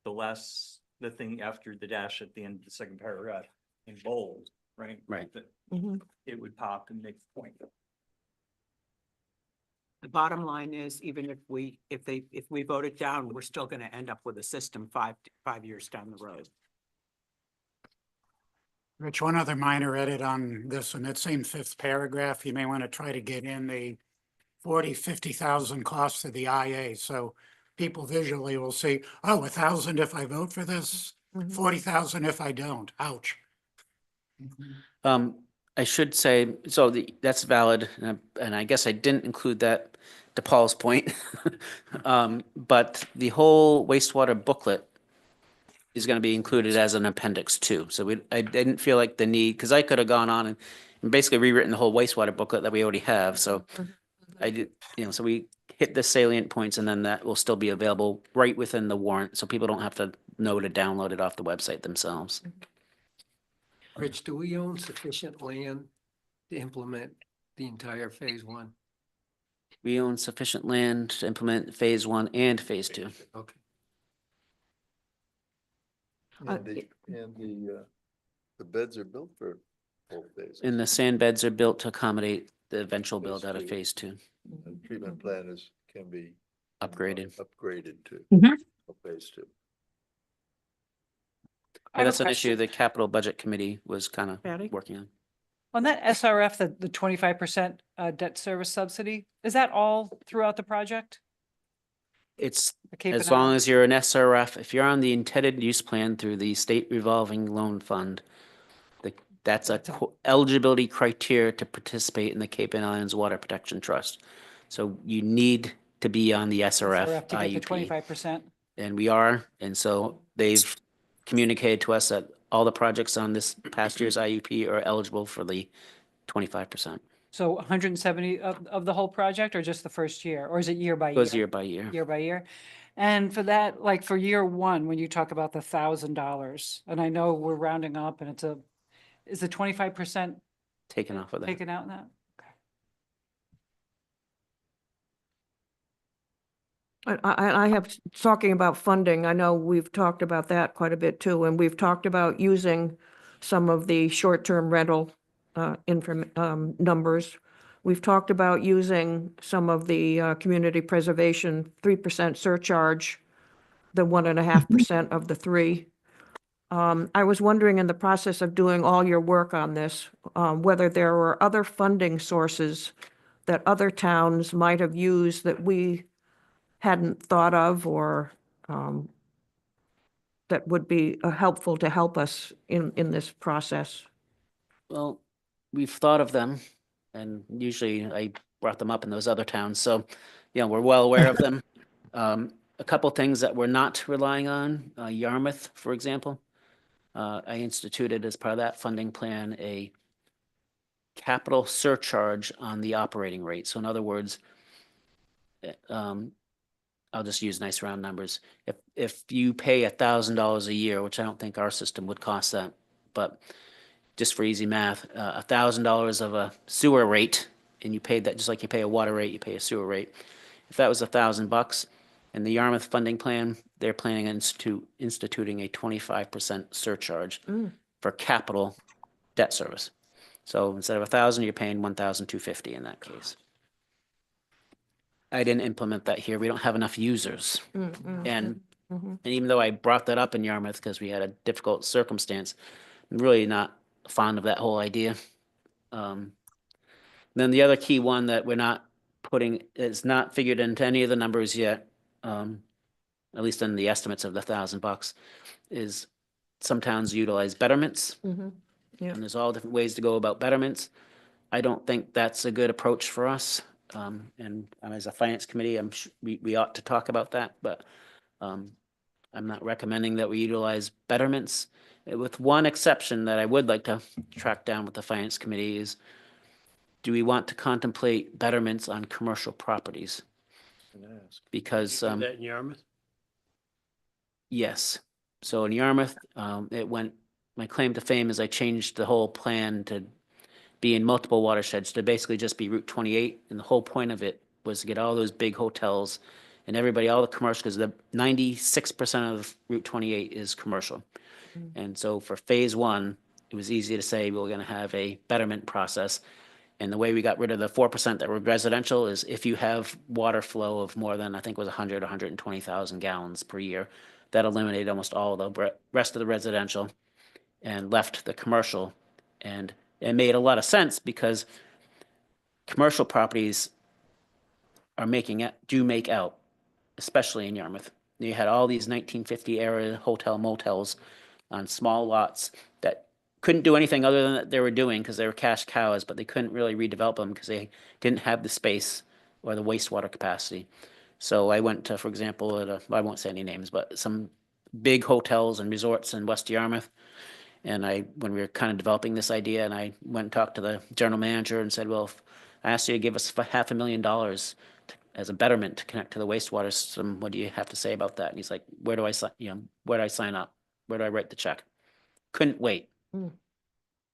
the thing after the dash at the end of the second paragraph in bold, right? Right. That Mhm. it would pop and make the point. The bottom line is, even if we vote it down, we're still gonna end up with a system 5 years down the road. Rich, one other minor edit on this, in that same 5th paragraph, you may want to try to get in the 50,000 costs of the IA, so people visually will see, oh, 1,000 if I vote for this, 40,000 if I don't, ouch. I should say, so that's valid, and I guess I didn't include that to Paul's point. But the whole wastewater booklet is going to be included as an appendix too. So I didn't feel like the need, because I could have gone on and basically rewritten the whole wastewater booklet that we already have. So I did, so we hit the salient points and then that will still be available right within the warrant. So people don't have to know to download it off the website themselves. Rich, do we own sufficient land to implement the entire phase 1? We own sufficient land to implement phase 1 and phase 2. Okay. The beds are built for both phases. And the sand beds are built to accommodate the eventual Phase build out of 2. phase 2. And treatment plan can be Upgraded. upgraded to Mhm. phase 2. Yeah, that's an issue the capital budget committee was kind of Patty? working on. On that SRF, the 25% debt service subsidy, is that all throughout the project? It's The Cape as and long Isle? as you're an SRF, if you're on the intended use plan through the state revolving loan fund, that's a eligibility criteria to participate in the Cape and Islands Water Protection Trust. So you need to be on the SRF To get the IUP. 25%? And we are, and so they've communicated to us that all the projects on this past year's IUP are eligible for the 25%. So 170 of the whole project, or just the first year, or is it year by year? Goes year by year. Year by year? And for that, like for year 1, when you talk about the $1,000, and I know we're rounding up and is the 25% Taken off of that. taken out in that? I have, talking about funding, I know we've talked about that quite a bit too, and we've talked about using some of the short-term rental numbers. We've talked about using some of the community preservation 3% surcharge, the 1.5% of the 3. I was wondering, in the process of doing all your work on this, whether there were other funding sources that other towns might have used that we hadn't thought of, or that would be helpful to help us in this process. Well, we've thought of them, and usually I brought them up in those other towns, so, we're well aware of them. A couple things that we're not relying on, Yarmouth, for example. I instituted as part of that funding plan a capital surcharge on the operating rate. So in other words, I'll just use nice round numbers. If you pay $1,000 a year, which I don't think our system would cost that, but just for easy math, $1,000 of a sewer rate, and you paid that just like you pay a water rate, you pay a sewer rate. If that was $1,000, in the Yarmouth funding plan, they're planning on instituting a 25% surcharge for capital debt service. So instead of 1,000, you're paying 1,250 in that case. I didn't implement that here. We don't have enough users. And even though I brought that up in Yarmouth because we had a difficult circumstance, I'm really not fond of that whole idea. Then the other key one that we're not putting, is not figured into any of the numbers yet, at least in the estimates of the $1,000, is some towns utilize betterments. Mhm. Yeah. And there's all different ways to go about betterments. I don't think that's a good approach for us. And as a finance committee, we ought to talk about that, but I'm not recommending that we utilize betterments. With one exception that I would like to track down with the finance committee is, do we want to contemplate betterments on commercial properties? Because, Do that in Yarmouth? yes. So in Yarmouth, my claim to fame is I changed the whole plan to be in multiple watersheds, to basically just be Route 28. And the whole point of it was to get all those big hotels and everybody, all the commercial, because the 96% of Route 28 is commercial. And so for phase one, it was easy to say we're going to have a betterment process. And the way we got rid of the 4% that were residential is if you have water flow of more than, I think it was 120,000 gallons per year, that eliminated almost all the rest of the residential and left the commercial. And it made a lot of sense because commercial properties do make out, especially in Yarmouth. You had all these 1950 era hotel motels on small lots that couldn't do anything other than that they were doing because they were cash cows, but they couldn't really redevelop them because they didn't have the space or the wastewater capacity. So I went to, for example, I won't say any names, but some big hotels and resorts in West Yarmouth. And when we were kind of developing this idea, and I went and talked to the general manager and said, well, if I asked you to give us $500,000 as a betterment to connect to the wastewater system, what do you have to say about that? And he's like, where do I sign up? Where do I write the check? Couldn't wait.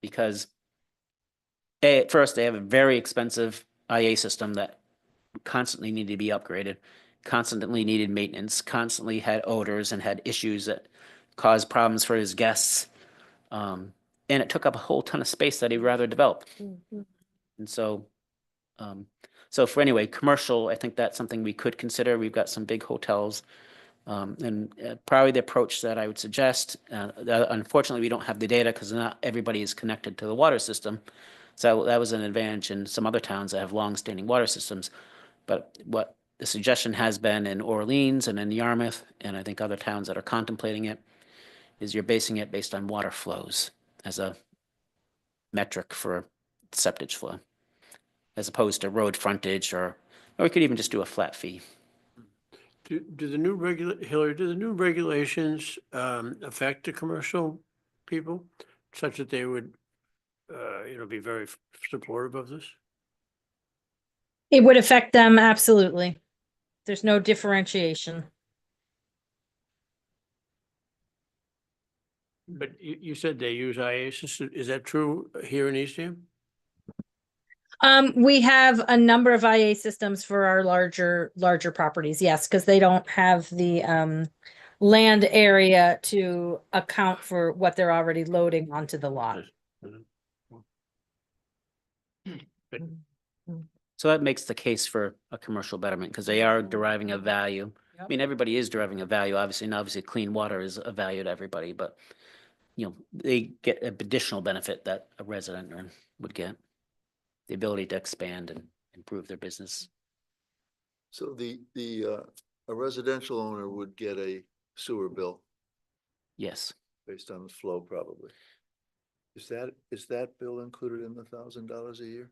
Because at first they have a very expensive IA system that constantly needed to be upgraded, constantly needed maintenance, constantly had odors and had issues that caused problems for his guests. And it took up a whole ton of space that he'd rather develop. And so, commercial, I think that's something we could consider. We've got some big hotels. Probably the approach that I would suggest, unfortunately, we don't have the data because not everybody is connected to the water system. So that was an advantage in some other towns that have long-standing water systems. But what the suggestion has been in Orleans and in Yarmouth, and I think other towns that are contemplating it, is you're basing it based on water flows as a metric for septic flow, as opposed to road frontage, or we could even just do a flat fee. Do the new Hillary, do the new regulations affect the commercial people such that they would, be very supportive of this? It would affect them, absolutely. There's no differentiation. But you said they use IA system. Is that true here in Eastham? We have a number of IA systems for our larger properties, yes, because they don't have the land area to account for what they're already loading onto the lot. So that makes the case for a commercial betterment because they are deriving a value. I mean, everybody is deriving a value, obviously, and obviously clean water is a value to everybody, but they get an additional benefit that a resident would get. The ability to expand and improve their business. So a residential owner would get a sewer bill Yes. based on the flow probably. Is that bill included in the $1,000 a year?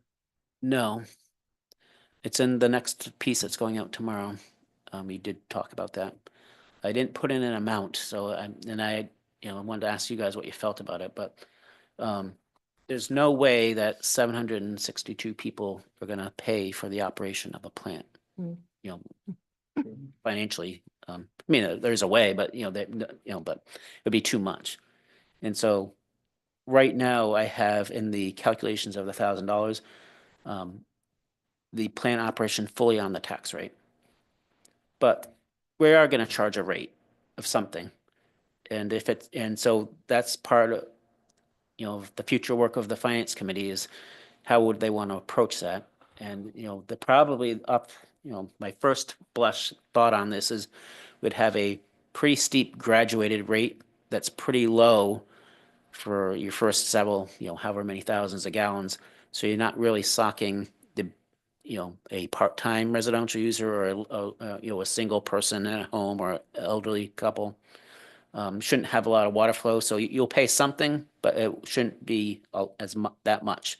No. It's in the next piece that's going out tomorrow. We did talk about that. I didn't put in an amount, so I wanted to ask you guys what you felt about it, but there's no way that 762 people are going to pay for the operation of a plant. Financially, there's a way, but but it'd be too much. And so, right now, I have in the calculations of the $1,000, the plant operation fully on the tax rate. But we are going to charge a rate of something, and so that's part of the future work of the finance committee is how would they want to approach that? And, my first blush thought on this is we'd have a pretty steep graduated rate that's pretty low for your first several, however many thousands of gallons. So you're not really socking a part-time residential user or a single person at home or elderly couple. Shouldn't have a lot of water flow, so you'll pay something, but it shouldn't be that much.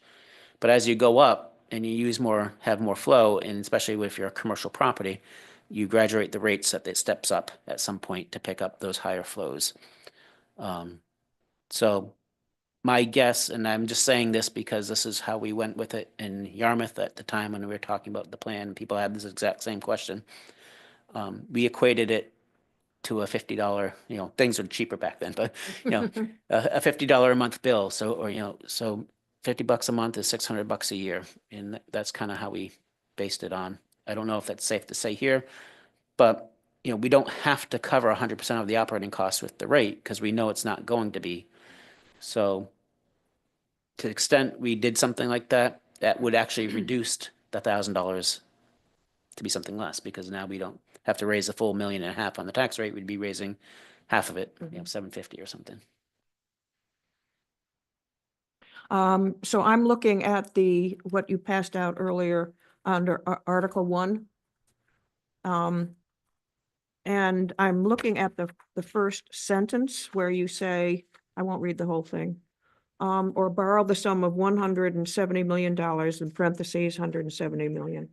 But as you go up and you have more flow, and especially if you're a commercial property, you graduate the rates that it steps up at some point to pick up those higher flows. So my guess, and I'm just saying this because this is how we went with it in Yarmouth at the time when we were talking about the plan, people had this exact same question. We equated it to a $50, things were cheaper back then, but, a $50 a month bill. So $50 a month is $600 a year. And that's kind of how we based it on. I don't know if that's safe to say here, but, we don't have to cover 100% of the operating costs with the rate because we know it's not going to be. So to the extent we did something like that, that would actually reduce the $1,000 to be something less, because now we don't have to raise the full $1.5 million on the tax rate. We'd be raising half of it, $750 or something. So I'm looking at what you passed out earlier under Article 1. And I'm looking at the first sentence where you say, I won't read the whole thing. Or borrow the sum of $170 million in parentheses, 170 million,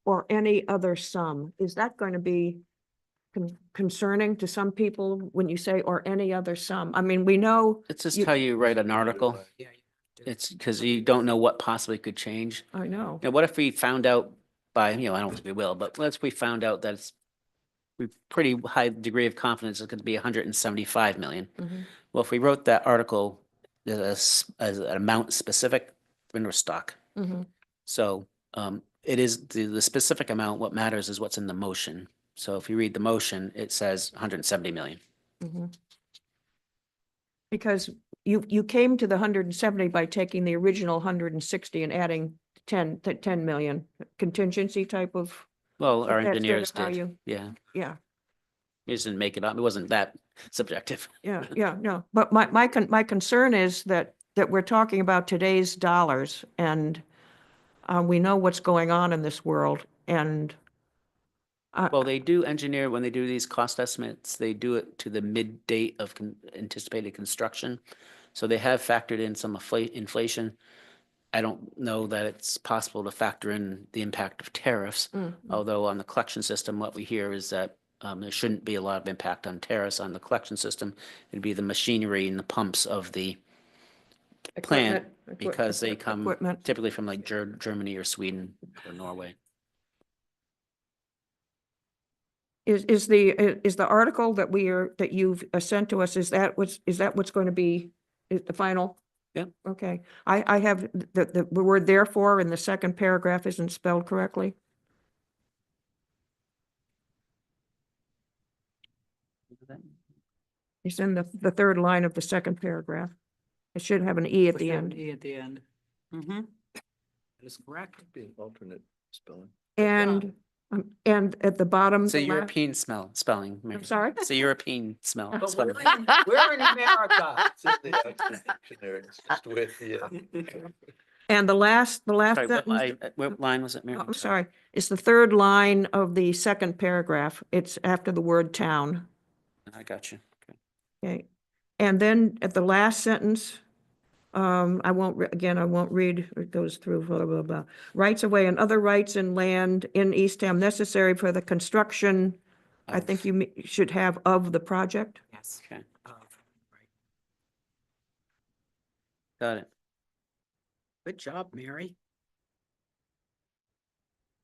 or any other sum. Is that going to be concerning to some people when you say, or any other sum? I mean, we know. It's just how you write an article. It's because you don't know what possibly could change. I know. What if we found out by, I don't think we will, but let's we found out that it's pretty high degree of confidence it's going to be 175 million. Well, if we wrote that article as an amount specific, we're stuck. So it is the specific amount. What matters is what's in the motion. So if you read the motion, it says 170 million. Because you came to the 170 by taking the original 160 and adding 10 million contingency type of. Well, our That's sort engineers of how did. you- Yeah. Yeah, We just didn't make it up. It wasn't that subjective. yeah, no. But my concern is that we're talking about today's dollars, and we know what's going on in this world, and Well, they do engineer, when they do these cost estimates, they do it to the mid date of anticipated construction. So they have factored in some inflation. I don't know that it's possible to factor in the impact of tariffs. Although on the collection system, what we hear is that there shouldn't be a lot of impact on tariffs on the collection system. It'd be the machinery and the pumps of the plant, because they come equipment. typically from like Germany or Sweden or Norway. Is the article that you've sent to us, is that what's going to be the final? Yeah. Okay, I have the word therefore in the second paragraph isn't spelled correctly. It's in the third line of the second paragraph. It should have an E at the end. E at the end. That is correct. Be an alternate spelling. And at the bottom. It's a the last- European spelling. Mary. I'm sorry? It's a European spelling. But we're in America. It's in the Oxford Dictionary, it's just with the, And the last Sorry, what sentence. line was it, Mary? Oh, I'm sorry. It's the third line of the second paragraph. It's after the word town. I got you. Okay. Okay. And then at the last sentence, I won't read, it goes through, blah, blah, blah. Rights of way and other rights in land in Eastham necessary for the construction. I Of. think you should have of the project. Yes. Okay, Right. got it. Good job, Mary.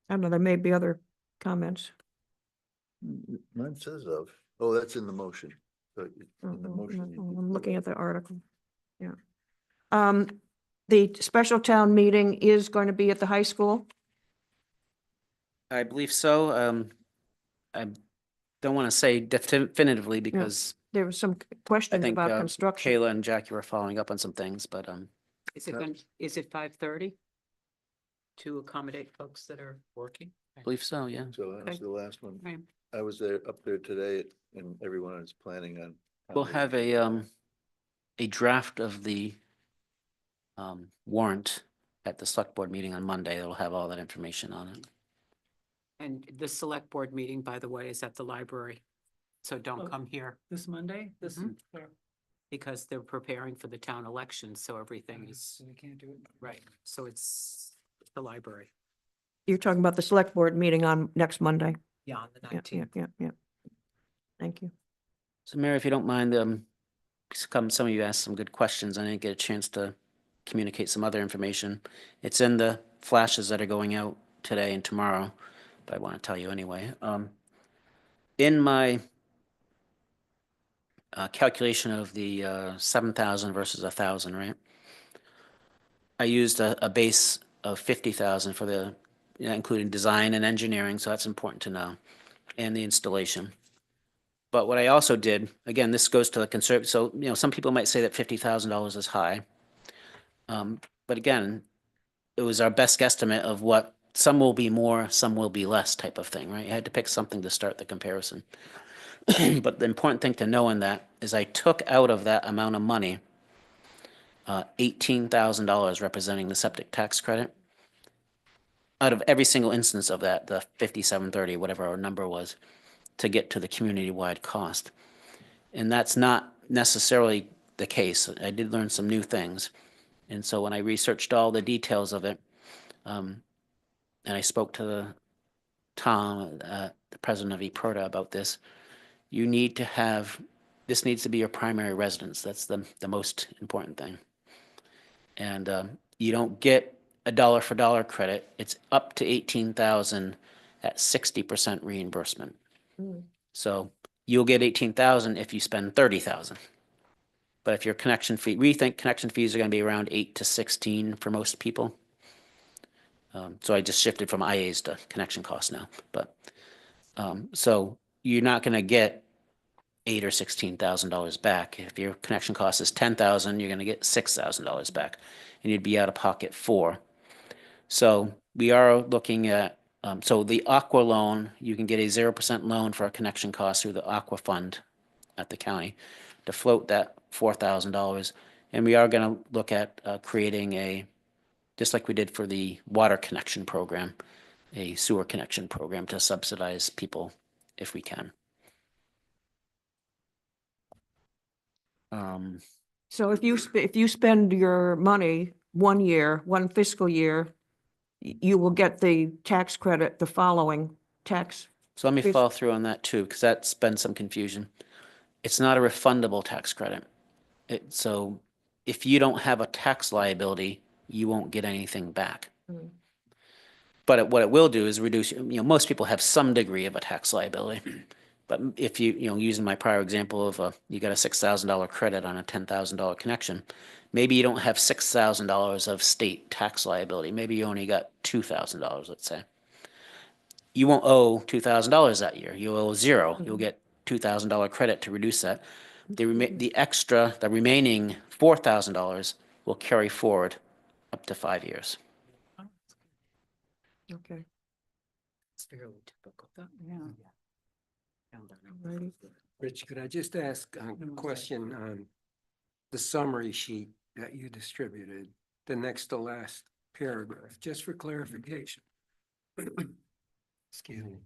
I don't know, there may be other comments. mine says of, oh, that's in the motion. So in the motion. you I'm can looking put at the article, yeah. The special town meeting is going to be at the high school? I believe so. I don't want to say definitively because There was some I question think about construction. Kayla and Jackie were following up on some things, but Is it 5:30? To accommodate folks that are working? I believe so, yeah. So that was Okay. the last one. Right. I was up there today and everyone is planning on. We'll have a draft of the warrant at the select board meeting on Monday. It'll have all that information on it. And the select board meeting, by the way, is at the library. So Oh. don't come here This Monday? This, Mhm. so because they're preparing for the town election, so everything is, we can't do it. right, so it's the library. You're talking about the select board meeting on next Monday? Yeah, on the Yeah, yeah, 19th. yeah. Thank you. So Mary, if you don't mind, some of you asked some good questions. I didn't get a chance to communicate some other information. It's in the flashes that are going out today and tomorrow, but I want to tell you anyway. In my calculation of the 7,000 versus 1,000, right? I used a base of 50,000 for the, including design and engineering, so that's important to know, and the installation. But what I also did, again, this goes to the conservative, so, some people might say that $50,000 is high. But again, it was our best guesstimate of what, some will be more, some will be less type of thing, right? You had to pick something to start the comparison. But the important thing to know in that is I took out of that amount of money $18,000 representing the septic tax credit. Out of every single instance of that, the 5730, whatever our number was, to get to the community-wide cost. And that's not necessarily the case. I did learn some new things. And so when I researched all the details of it, and I spoke to Tom, the president of eProda, about this, this needs to be your primary residence. That's the most important thing. And you don't get a dollar for dollar credit. It's up to 18,000 at 60% reimbursement. So you'll get 18,000 if you spend 30,000. But if your connection fee, we think connection fees are going to be around 8 to 16 for most people. So I just shifted from IAs to connection costs now. But so you're not going to get $8,000 or $16,000 back. If your connection cost is 10,000, you're going to get $6,000 back, and you'd be out of pocket $4,000. So we are looking at, so the Aqua loan, you can get a 0% loan for a connection cost through the Aqua Fund at the county to float that $4,000. And we are going to look at creating just like we did for the water connection program, a sewer connection program to subsidize people if we can. So if you spend your money 1 year, 1 fiscal year, you will get the tax credit the following tax. So let me Please. follow through on that too, because that's been some confusion. It's not a refundable tax credit. So if you don't have a tax liability, you won't get anything back. But what it will do is reduce, most people have some degree of a tax liability. But if using my prior example of you got a $6,000 credit on a $10,000 connection, maybe you don't have $6,000 of state tax liability. Maybe you only got $2,000, let's say. You won't owe $2,000 that year. You'll owe zero. You'll get $2,000 credit to reduce that. The remaining $4,000 will carry forward up to 5 years. Okay. It's fairly typical. Yeah. Righty. Rich, could I just ask a question on the summary sheet that you distributed, the next to last paragraph, just for clarification? Excuse me.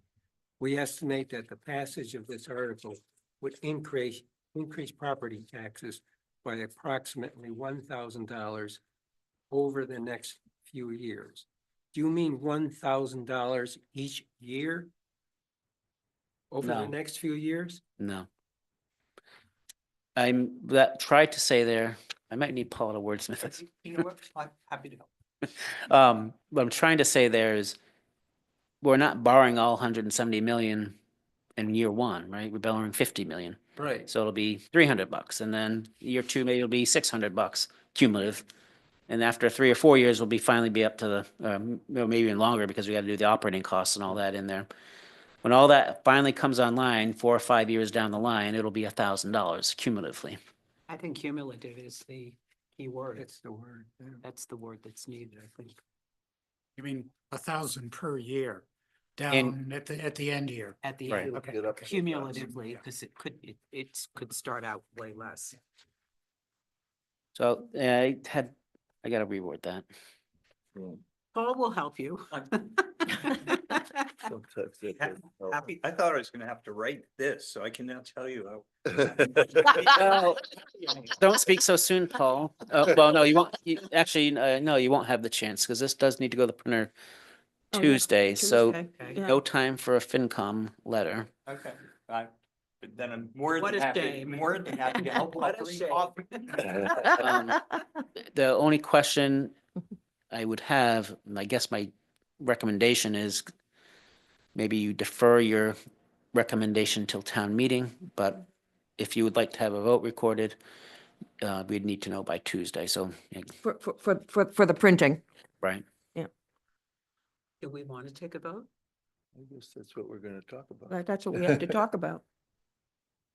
We estimate that the passage of this article would increase property taxes by approximately $1,000 over the next few years. Do you mean $1,000 each year? Over the No. next few years? No. Tried to say there, I might need Paul to wordsmith it. You know what? I'm happy to help. What I'm trying to say there is we're not borrowing all 170 million in year one, right? We're borrowing 50 million. Right. So it'll be $300, and then year two, maybe it'll be $600 cumulative. And after 3 or 4 years, we'll finally be up to the, maybe even longer because we got to do the operating costs and all that in there. When all that finally comes online, 4 or 5 years down the line, it'll be $1,000 cumulatively. I think cumulative is the key word. That's the word. Yeah. That's the word that's needed, I think. You mean 1,000 per year And- down at the end year? At the Right. end, It'll get up to 1,000. cumulatively, because it could start out way less. So I got to reword that. Paul will help you. Sometimes that Ha- doesn't help. Happy, I thought I was gonna have to write this, so I can now tell you how. Well, don't speak so soon, Paul. Well, no, you won't, actually, no, you won't have the chance, because this does need to go to the printer Oh, yeah, Tuesday, so Tuesday, yeah. no time for a FinCom letter. Okay, but then I'm more What than a happy, shame. more than happy to help. What a Hopefully shame. offer. The only question I would have, and I guess my recommendation is maybe you defer your recommendation till town meeting, but if you would like to have a vote recorded, we'd need to know by Tuesday, so, yeah, For the printing. right? Do we want to take a vote? I guess that's what we're gonna talk about. That's what we have to talk about.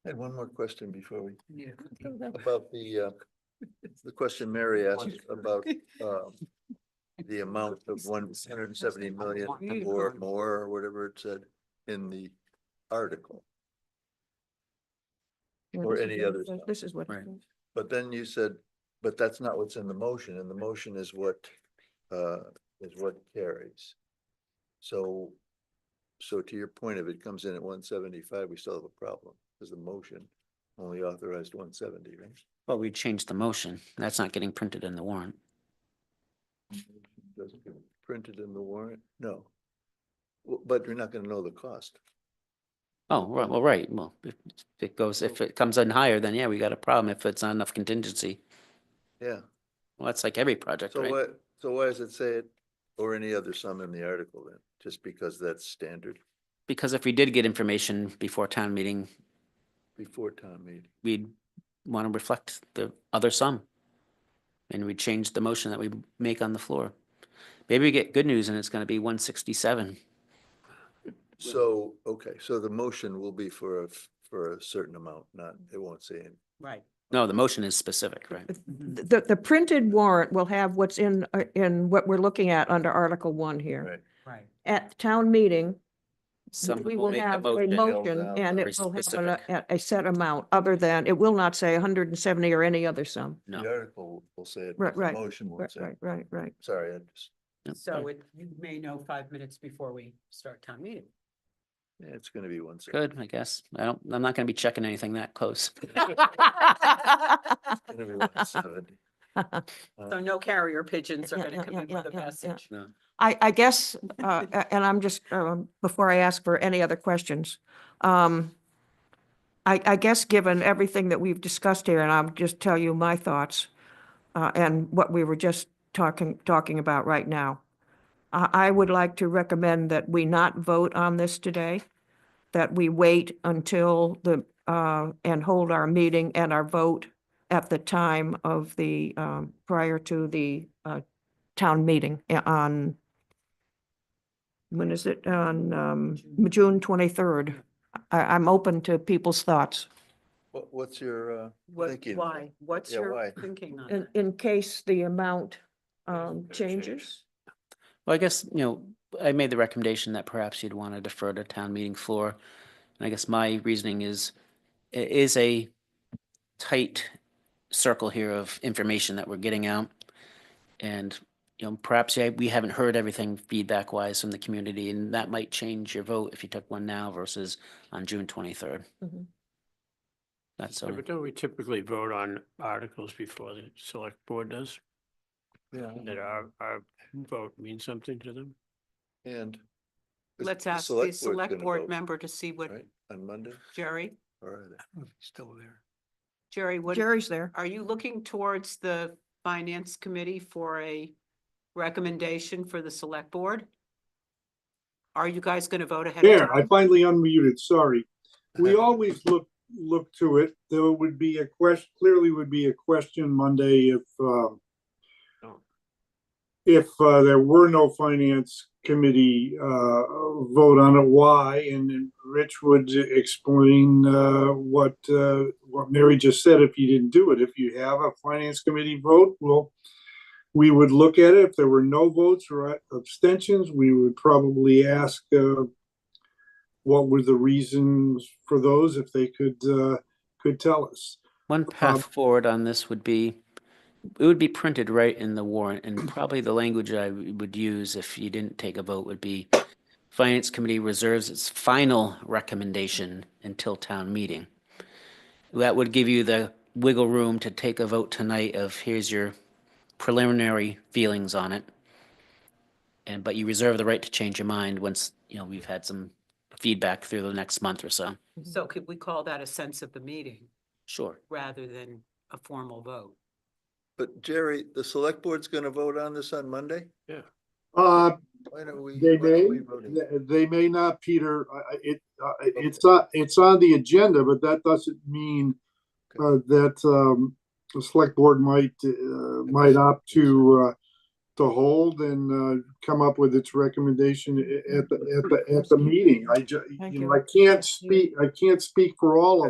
I had one more question before we, Yeah. about the question Mary asked about, the amount of 170 million or more, or whatever it said in the article. Or This is any what it other says. stuff. This is what. it Right. says. But then you said, but that's not what's in the motion, and the motion is what carries. So to your point, if it comes in at 175, we still have a problem, because the motion only authorized 170, right? Well, we changed the motion. That's not getting printed in the warrant. Doesn't get printed in the warrant, no. But you're not gonna know the cost. Oh, right, well, right, well, if it comes in higher, then yeah, we got a problem if it's not enough contingency. Yeah, Well, that's like every project, so right? why does it say it, or any other sum in the article then? Just because that's standard Because if we did get information before town meeting, before town meeting? we'd want to reflect the other sum. And we'd change the motion that we make on the floor. Maybe we get good news and it's gonna be 167. So, okay, so the motion will be for a certain amount, not, it won't say any. Right. No, the motion is specific, right? The printed warrant will have what's in what we're looking at under Article 1 here. Right. Right. At town meeting, Some we will will make a have a motion. motion down, and very it will have specific. a set amount, other than, it will not say 170 or any other sum. No. The article will say it, Right, but the right, motion won't say. Right. Sorry, I just, Yep. So you may know 5 minutes before we start town meeting. yeah, it's gonna be 170. Good, I guess. I'm not gonna be checking anything that close. It's gonna be 170. So no carrier pigeons are Yeah, going to yeah, come yeah, in with a yeah, yeah. message. No. I guess, and I'm just, before I ask for any other questions, I guess given everything that we've discussed here, and I'll just tell you my thoughts, and what we were just talking about right now, I would like to recommend that we not vote on this today, that we wait until and hold our meeting and our vote at the time of the, prior to the town meeting on, when is it? On June 23rd. I'm open to people's thoughts. What's your What, thinking? why? What's Yeah, your why? thinking on In, that? in case the amount changes. Well, I guess, I made the recommendation that perhaps you'd want to defer to town meeting floor. And I guess my reasoning is, it is a tight circle here of information that we're getting out. And, perhaps we haven't heard everything feedback wise from the community, and that might change your vote if you took one now versus on June 23rd. Mhm. That's Yeah, all. but don't we typically vote on articles before the select board does? Yeah, That our vote means something to them? and. Let's the ask the board's select gonna board vote, member to see what, Right, on Monday, Jerry, or are they? Still there. Jerry, what, Jerry's there. are you looking towards the finance committee for a recommendation for the select board? Are you guys going to vote ahead of There, I time? finally unmuted, sorry. We always look to it. There would be a question, clearly would be a question Monday if there were no finance committee vote on it, why? And then Rich would explain what Mary just said if you didn't do it. If you have a finance committee vote, well, we would look at it. If there were no votes or abstentions, we would probably ask what were the reasons for those, if they could tell us. One path forward on this would be it would be printed right in the warrant, and probably the language I would use if you didn't take a vote would be Finance Committee reserves its final recommendation until town meeting. That would give you the wiggle room to take a vote tonight of here's your preliminary feelings on it. And, but you reserve the right to change your mind once, you know, we've had some feedback through the next month or so. So could we call that a sense of the meeting Sure. rather than a formal vote? But Jerry, the select board's gonna vote on this on Monday? Uh, Why don't we? they why don't may, we vote it? they may not, Peter. It's on the agenda, but that doesn't mean that the select board might opt to hold and come up with its recommendation at the meeting. Thank you you. know, I can't speak for all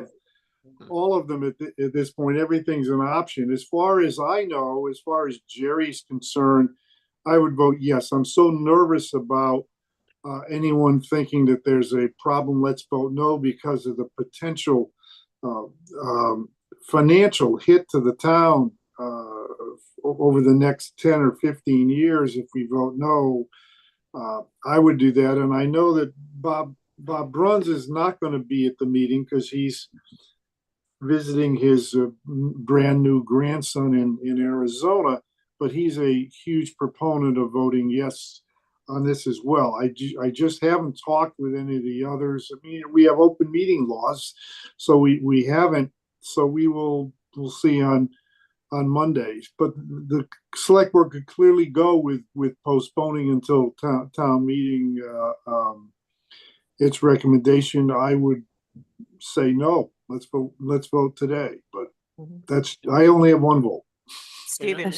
of them at this point. Everything's an option. As far as I know, as far as Jerry's concerned, I would vote yes. I'm so nervous about anyone thinking that there's a problem. Let's vote no, because of the potential uh, um, financial hit to the town over the next 10 or 15 years if we vote no. I would do that. And I know that Bob Bruns is not going to be at the meeting because he's visiting his brand new grandson in Arizona, but he's a huge proponent of voting yes on this as well. I just haven't talked with any of the others. I mean, we have open meeting laws, so we haven't. So we'll see on Mondays. But the select board could clearly go with postponing until town meeting its recommendation. I would say no. Let's vote today. But I only have one vote. Stephen,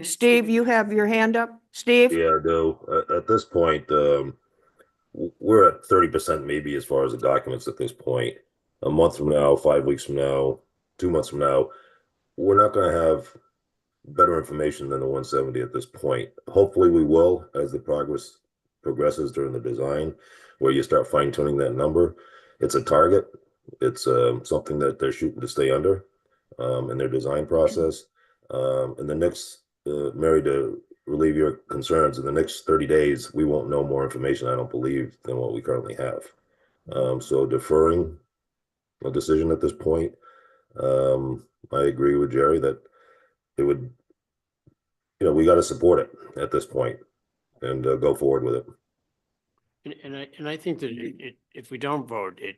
Steve, you have your hand up? Steve? Yeah, though, at this point, we're at 30% maybe as far as the documents at this point. A month from now, 5 weeks from now, 2 months from now, we're not going to have better information than the 170 at this point. Hopefully we will as the progresses during the design, where you start fine tuning that number. It's a target. It's something that they're shooting to stay under in their design process. And the next, Mary, to relieve your concerns, in the next 30 days, we won't know more information, I don't believe, than what we currently have. So deferring a decision at this point, I agree with Jerry that it would, we got to support it at this point and go forward with it. And I think that if we don't vote, it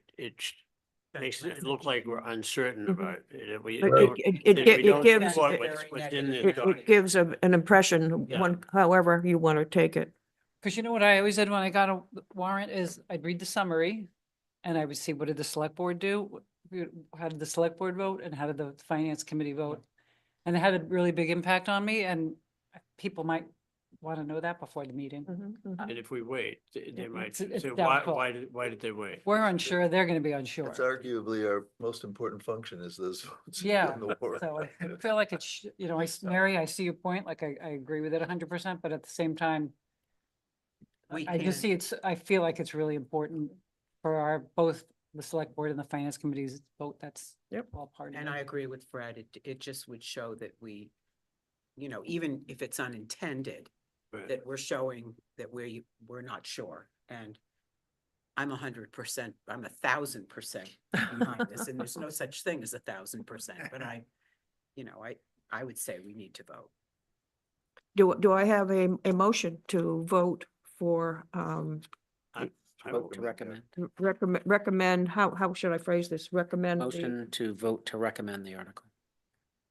makes it look like we're uncertain about it. If we It- don't- it- if it we don't gives- support what's in the It document. gives an impression, Yeah. however you want to take it. Because you know what I always did when I got a warrant is I'd read the summary and I would see what did the select board do? How did the select board vote and how did the finance committee vote? And it had a really big impact on me and people might want to know that before the meeting. And if we wait, they might it's say, doubtful. why did they wait? We're unsure, they're going to be unsure. It's arguably our most important function is those votes. Yeah, in the warrant. So I feel like it's, Mary, I see your point, like I agree with it 100%, but at the same time, We I just can- see I feel like it's really important for both the select board and the finance committee's vote. That's all part of it. And I agree with Fred. It just would show that we, even if it's unintended, Right. that we're showing that we're not sure. And I'm 100%, I'm 1,000% behind this, and there's no such thing as 1,000%, but I would say we need to vote. Do I have a motion to vote for, Vote to recommend. recommend, how should I phrase this? Recommend Motion to vote to recommend the article.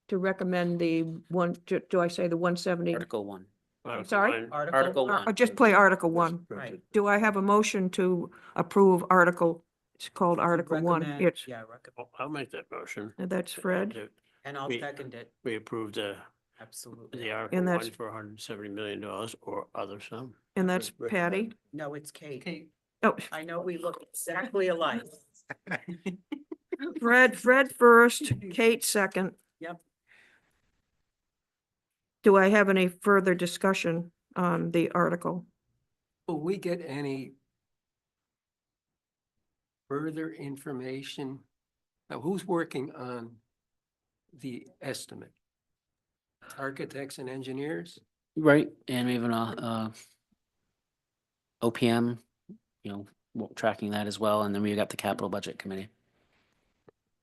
to recommend the one, do I say the 170? Article 1. Sorry? Article 1. Just play Article 1. Right. Do I have a motion to approve Article, it's called Article 1? Recommend- It's, Yeah, recommend. I'll make that motion. that's Fred. That And I'll We- second it, We approved absolutely. the Article And 1 that's- for $170 million or other sum. And that's Recommend. Patty. No, it's Kate. Oh, I know we look exactly alike. Fred first, Kate second. Yep. Do I have any further discussion on the article? Will we get any further information? Now, who's working on the estimate? architects and engineers. Right, and even OPM, tracking that as well, and then we got the capital budget committee.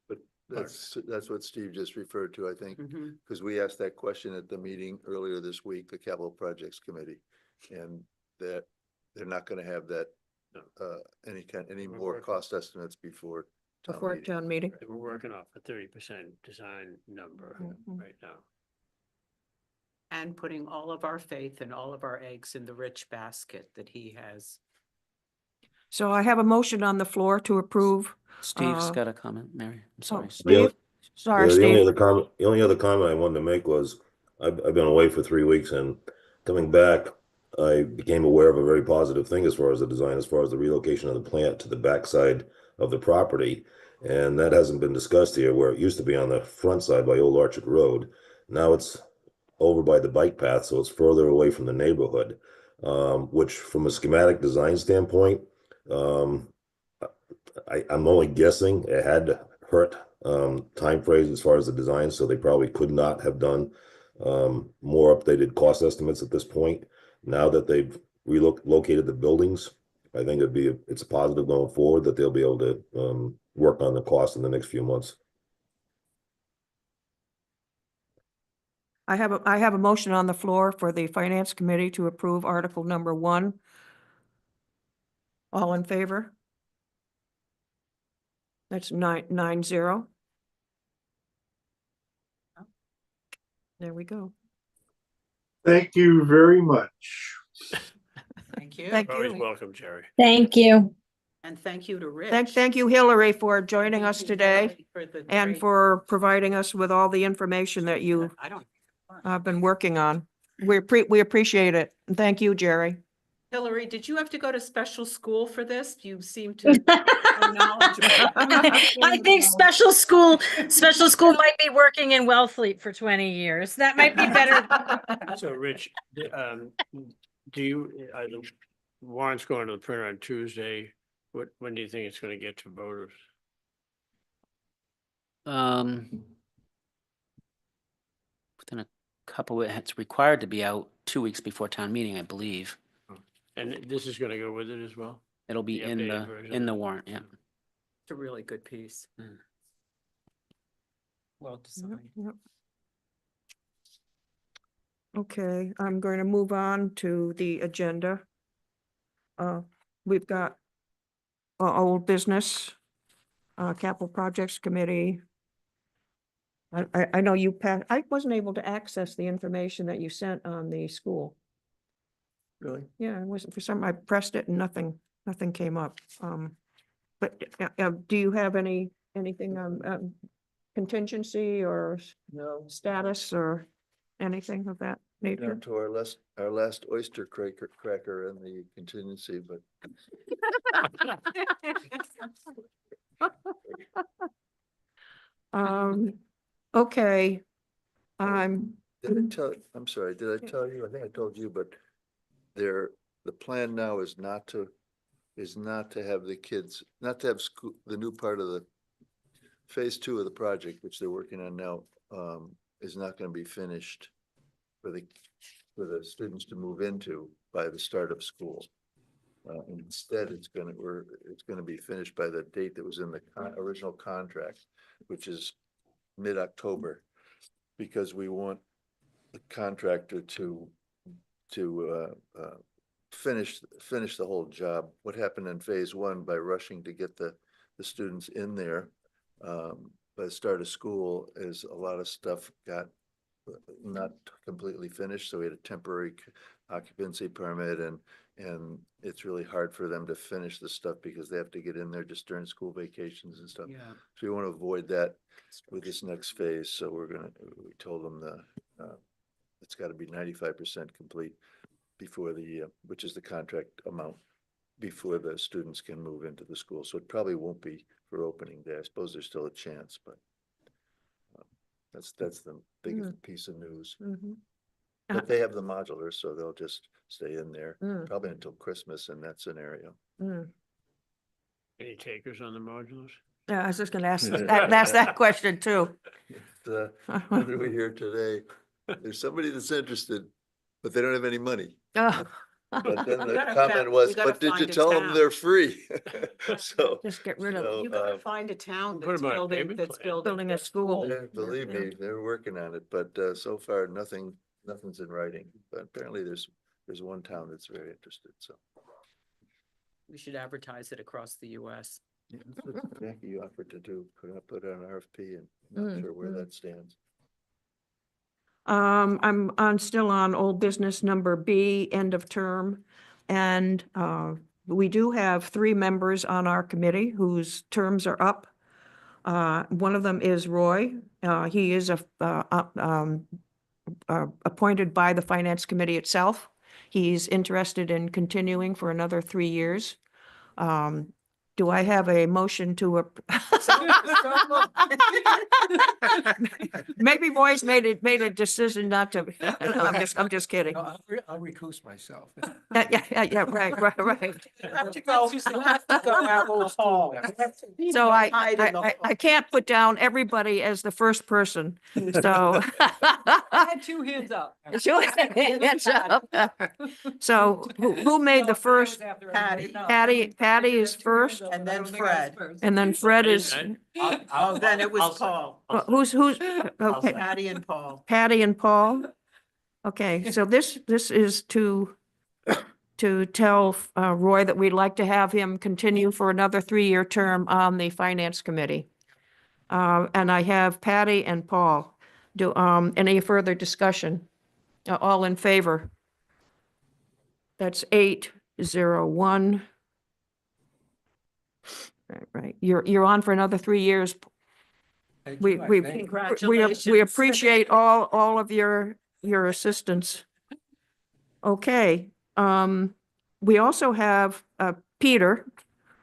But that's what Steve just referred to, I think, Mhm. because we asked that question at the meeting earlier this week, the Capital Projects Committee. And that they're not gonna have that, any more cost estimates before town Before meeting. town meeting. We're working off a 30% design number Mhm. right now. And putting all of our faith and all of our eggs in the rich basket that he has. So I have a motion on the floor to approve. Steve's got a comment, Mary, I'm Oh, sorry. Steve? Sorry, Yeah, the only Steve. other comment I wanted to make was I've been away for 3 weeks, and coming back, I became aware of a very positive thing as far as the design, as far as the relocation of the plant to the backside of the property. And that hasn't been discussed here, where it used to be on the front side by Old Orchard Road. Now it's over by the bike path, so it's further away from the neighborhood. Which from a schematic design standpoint, I'm only guessing it had to hurt time frames as far as the design, so they probably could not have done more updated cost estimates at this point. Now that they've relocated the buildings, I think it's a positive going forward that they'll be able to work on the cost in the next few months. I have a motion on the floor for the Finance Committee to approve Article number 1. All in favor? That's 9-0. There we go. Thank you very much. Thank you. Thank Always you. welcome, Jerry. Thank you. And thank you to Rich. Thank you, Hillary, for joining Thank us you, today Hillary, for the and great- for providing us with all the information that you I don't. have been working on. We appreciate it. And thank you, Jerry. Hillary, did you have to go to special school for this? You seem to be so knowledgeable. I think special school might be working in Wellfleet for 20 years. That might be better. So Rich, do you, the warrant's going to the printer on Tuesday. When do you think it's gonna get to voters? Within a couple, it's required to be out 2 weeks before town meeting, I believe. And this is gonna go with it as well? It'll be The in updated version? in the warrant, yeah. It's a really good piece. Well designed. Yep. Okay, I'm going to move on to the agenda. We've got old business, Capital Projects Committee. I know I wasn't able to access the information that you sent on the school. Really? Yeah, it wasn't, I pressed it and nothing came up. But do you have anything on contingency or No, status or anything of that nature? down to our last oyster cracker in the contingency, but Okay. I'm sorry, did I tell you? I think I told you, but the plan now is not to have the kids, not to have school, the new part of the phase 2 of the project, which they're working on now, is not gonna be finished for the students to move into by the start of school. Instead, it's gonna be finished by the date that was in the original contract, which is mid-October, because we want the contractor to finish the whole job. What happened in phase 1 by rushing to get the students in there by the start of school is a lot of stuff got not completely finished, so we had a temporary occupancy permit, and it's really hard for them to finish the stuff because they have to get in there just during school vacations and stuff. Yeah. So we want to avoid that with this next phase, so we told them it's got to be 95% complete before which is the contract amount, before the students can move into the school. So it probably won't be for opening day. I suppose there's still a chance, but that's the biggest piece of news. Mhm. But they have the modular, so they'll just stay in there Mm. probably until Christmas in that scenario. Any takers on the modulars? Yeah, I was just gonna ask that question too. What did we hear today? there's somebody that's interested, but they don't have any money. Oh, But then We the gotta comment fa- was, we gotta but did you find a tell them town." they're free? So, Just get rid of, so, you gotta find a town Put that's 'em on a building, payment that's plan. building a school. yeah, believe Yeah. me, they're working on it, but so far, nothing's in writing. But apparently there's one town that's very interested, so. We should advertise it across the US. Yeah, that's what Jackie offered to do, put out an RFP, and I'm not sure where that stands. I'm still on old business number B, end of term. And we do have 3 members on our committee whose terms are up. One of them is Roy. He is appointed by the Finance Committee itself. He's interested in continuing for another 3 years. Do I have a motion to? Maybe Roy's made a decision not to. No, I'm just kidding. No, I'll recuse myself. Yeah, right. Have to go out hall. So I can't put down everybody as the first person, so. I had 2 hands up. Sure, hands up. So who made the first? Patty is first, And then Fred. and then Fred is, Oh, then it was Paul. who's, okay, Patty and Paul. Patty and Paul. Okay, so this is to tell Roy that we'd like to have him continue for another 3-year term on the Finance Committee. And I have Patty and Paul. Do, any further discussion? All in favor? That's 8-0-1. Right. You're on for another 3 years. Thank We, you, I we, think. we Congratulations. appreciate all of your assistance. Okay, we also have, Peter,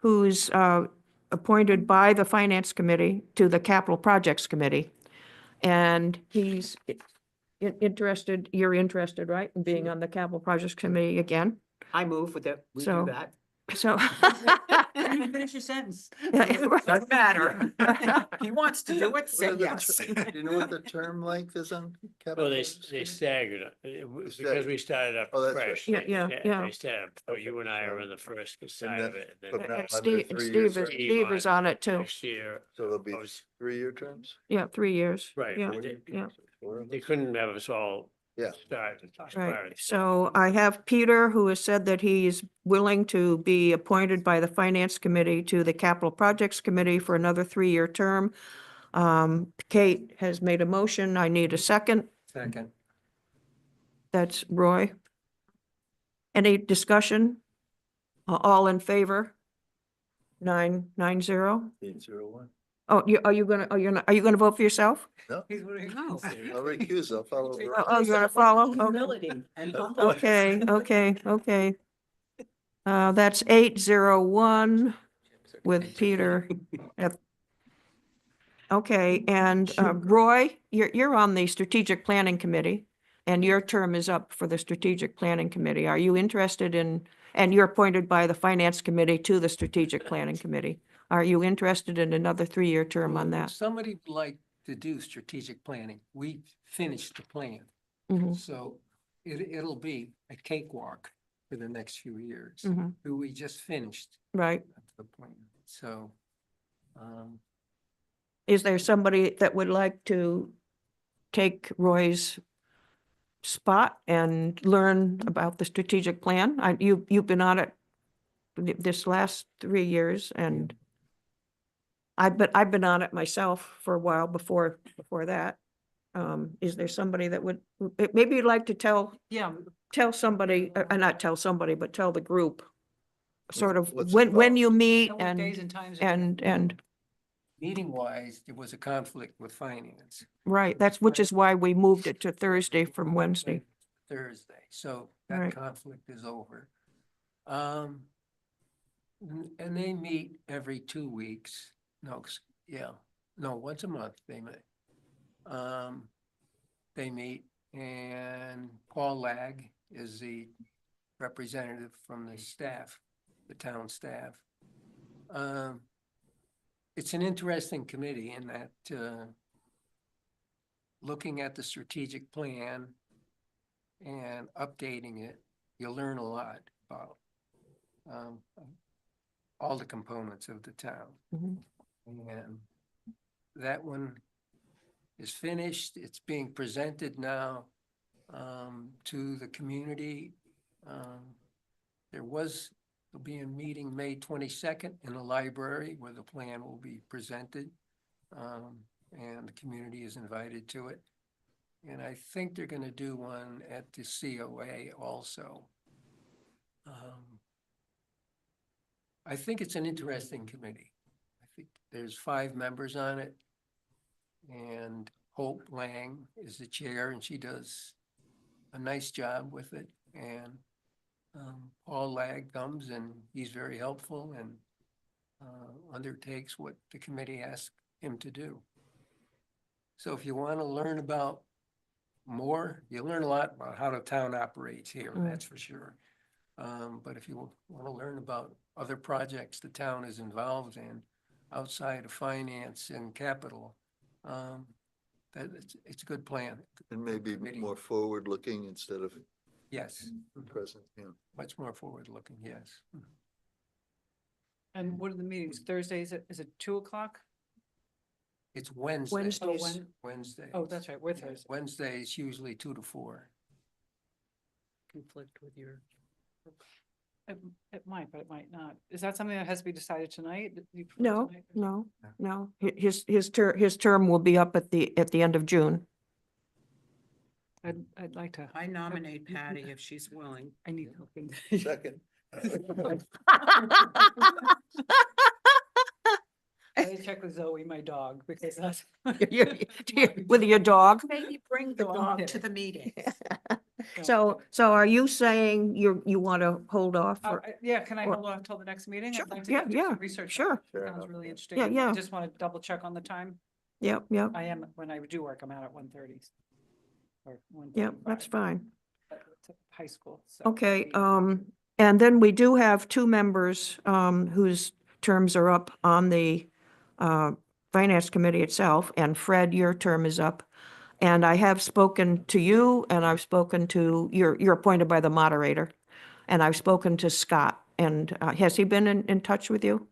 who's, appointed by the Finance Committee to the Capital Projects Committee. And he's interested, you're interested, right, in being on the Capital Projects Committee again? I move with it. We So- do that. So. Finish your sentence. Yeah, right. Doesn't matter. He wants to do it, What say are the yes. Do you know what the term length is on? capital Well, they projects they committee? staggered it, because staggered. we started up Oh, that's right. fresh. Yeah, they yeah, sta- yeah. They started, oh, you and I are on the first side of then- it, and but then now And under Steve, 3 years, Steve is on it too. next year, So there'll be I was- 3-year terms? Yeah, 3 years. right, Yeah, but they- yeah. Four of they us? couldn't have us all Yeah. start. Right, so I have Peter, who has said that he's willing to be appointed by the Finance Committee to the Capital Projects Committee for another 3-year term. Kate has made a motion. I need a second. Second. That's Roy. Any discussion? All in favor? 9-0? 8-0-1. Oh, are you gonna vote for yourself? No, No. I'll recuse, I'll follow. Oh, you're gonna follow? Okay. Humility and humbleness. Okay. That's 8-0-1 with Peter. Okay, and Roy, you're on the Strategic Planning Committee, and your term is up for the Strategic Planning Committee. Are you interested in, and you're appointed by the Finance Committee to the Strategic Planning Committee. Are you interested in another 3-year term on Well, if that? somebody would like to do strategic planning, we finished the plan. Mhm, So it'll be a cakewalk for the next few years. mhm, Who we just finished Right. the plan. So, Is there somebody that would like to take Roy's spot and learn about the strategic plan? You've been on it this last 3 years, and I've been on it myself for a while before that. Is there somebody that would, maybe you'd like to tell somebody, not tell somebody, but tell the group sort of what's when involved? you meet Know what days and times are good. and, meeting wise, there was a conflict with finance. right, which is why we moved it to Thursday from Wednesday. Thursday, so Right. that conflict is over. And they meet every 2 weeks. Once a month they meet. They meet, and Paul Lag is the representative from the staff, the town staff. It's an interesting committee in that, looking at the strategic plan and updating it, you'll learn a lot about um, all the components of the town. Mhm. And that one is finished. It's being presented now to the community. There'll be a meeting May 22nd in the library where the plan will be presented. And the community is invited to it. And I think they're gonna do one at the COA also. I think it's an interesting committee. I think there's 5 members on it. And Hope Lang is the chair, and she does a nice job with it. And Paul Lag comes, and he's very helpful and undertakes what the committee asks him to do. So if you want to learn about more, you learn a lot about how the town operates here, that's for sure. But if you want to learn about other projects the town is involved in outside of finance and capital, it's a good plan. And maybe Committee. more forward-looking instead of Yes, present, yeah. much more forward-looking, yes. And what are the meetings? Thursdays, is it 2:00? It's Wednesday. Wednesdays. Wednesday. Oh, that's right, we're Thursday. Wednesday is usually 2 to 4. Conflict with your. It might, but it might not. Is that something that has to be decided tonight? You prefer No, tonight? no. His term will be up at the end of June. I'd like to. I nominate Patty if she's willing. I need helping. Second. I need to check with Zoe, my dog, because that's. With your dog. Maybe bring the No, I'm dog to kidding. the meeting. So are you saying you want to hold off? for- Yeah, can I or- hold on until the next meeting? Sure, I'd like to yeah, do some yeah, research. sure. Fair Sounds enough, really yeah. interesting. Yeah, yeah. I just want to double check on the time. Yep, yep, I am, when I do work, I'm out at 1:30. Or 1:35. yep, that's fine. It's at high school, so. Okay, and then we do have 2 members whose terms are up on the Finance Committee itself, and Fred, your term is up. And I have spoken to you, and I've spoken to, you're appointed by the moderator, and I've spoken to Scott, and has he been in touch with you?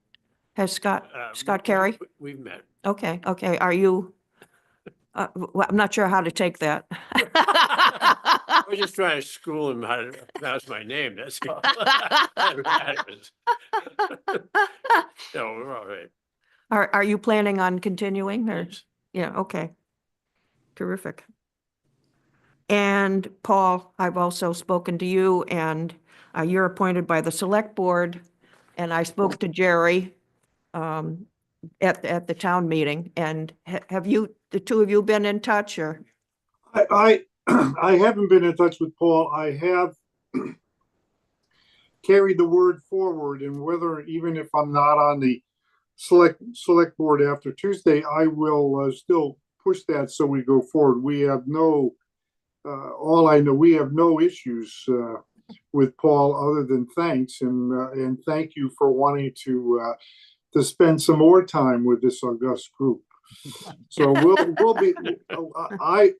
Has Scott Carey? We've met. Okay, are you, well, I'm not sure how to take that. I was just trying to school him how to pronounce my name, that's all. That matters. No, we're all right. Are you planning on continuing, or? Yes. Yeah, okay. Terrific. And Paul, I've also spoken to you, and you're appointed by the Select Board, and I spoke to Jerry at the town meeting, and have you, the 2 of you, been in touch, or? I I haven't been in touch with Paul. I have carried the word forward, and whether, even if I'm not on the select board after Tuesday, I will still push that so we go forward. We have no, all I know, we have no issues with Paul other than thanks, and thank you for wanting to spend some more time with this august group. So we'll be,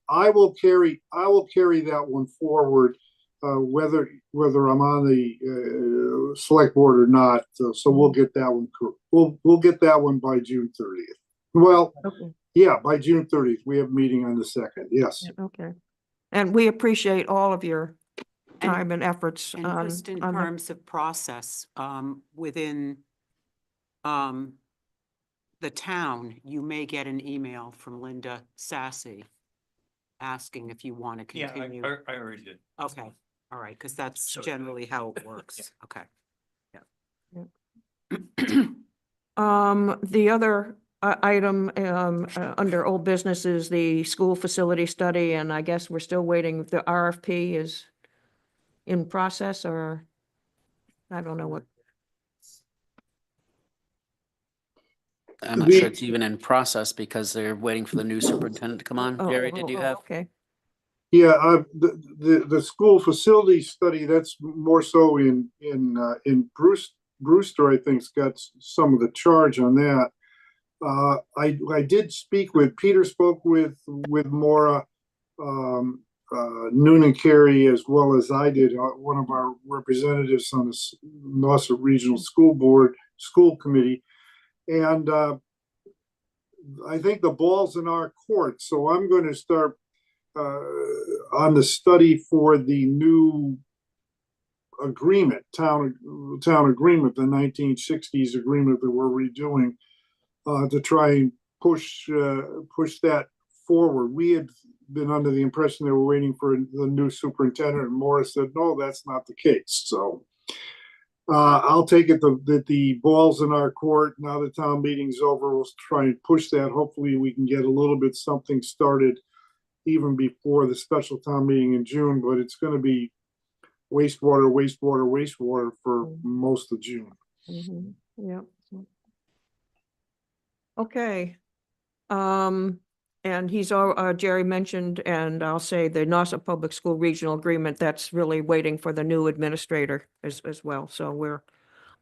I will carry that one forward, whether I'm on the select board or not. So we'll get that one. We'll get that one by June 30th. Well, Okay. yeah, by June 30th, we have a meeting on the 2nd. Yes. Okay. And we appreciate all of your time and efforts And on just in the- terms of process, within the town, you may get an email from Linda Sassy asking if you want to Yeah, continue. I already did. Okay, all right, because that's So- generally how it works. Okay. The other item under old business is the school facility study, and I guess we're still waiting. The RFP is in process, or I don't know what. I'm not sure it's even in process because they're waiting for the new superintendent to come on. Oh, Jerry, did you have? Okay, Yeah, the school facility study, that's more so in Brewster, I think's got some of the charge on that. I did speak with, Peter spoke with Maura, Noonan Carey, as well as I did, one of our representatives on the Nauset Regional School Board, School Committee. And I think the ball's in our court. So I'm going to start on the study for the new agreement, town agreement, the 1960s agreement that we're redoing, to try and push that forward. We had been under the impression they were waiting for the new superintendent, and Morris said, no, that's not the case. So I'll take it that the ball's in our court. Now the town meeting's over, we'll try and push that. Hopefully we can get a little bit something started even before the special town meeting in June, but it's going to be wastewater for most of June. Yeah. Okay. And he's all, Jerry mentioned, and I'll say the Nauset Public School Regional Agreement, that's really waiting for the new administrator as well. So we're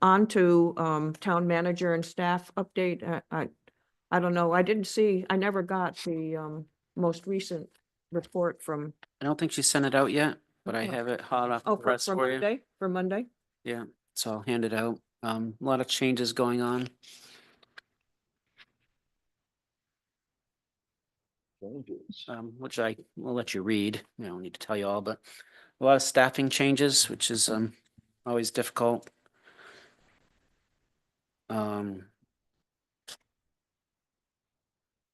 on to town manager and staff update. I don't know. I never got the most recent report from. I don't think she sent it out yet, but I have it hot off the press for for you. Monday, for Monday. Yeah, so I'll hand it out. A lot of changes going on. Which I will let you read. I don't need to tell you all, but a lot of staffing changes, which is always difficult.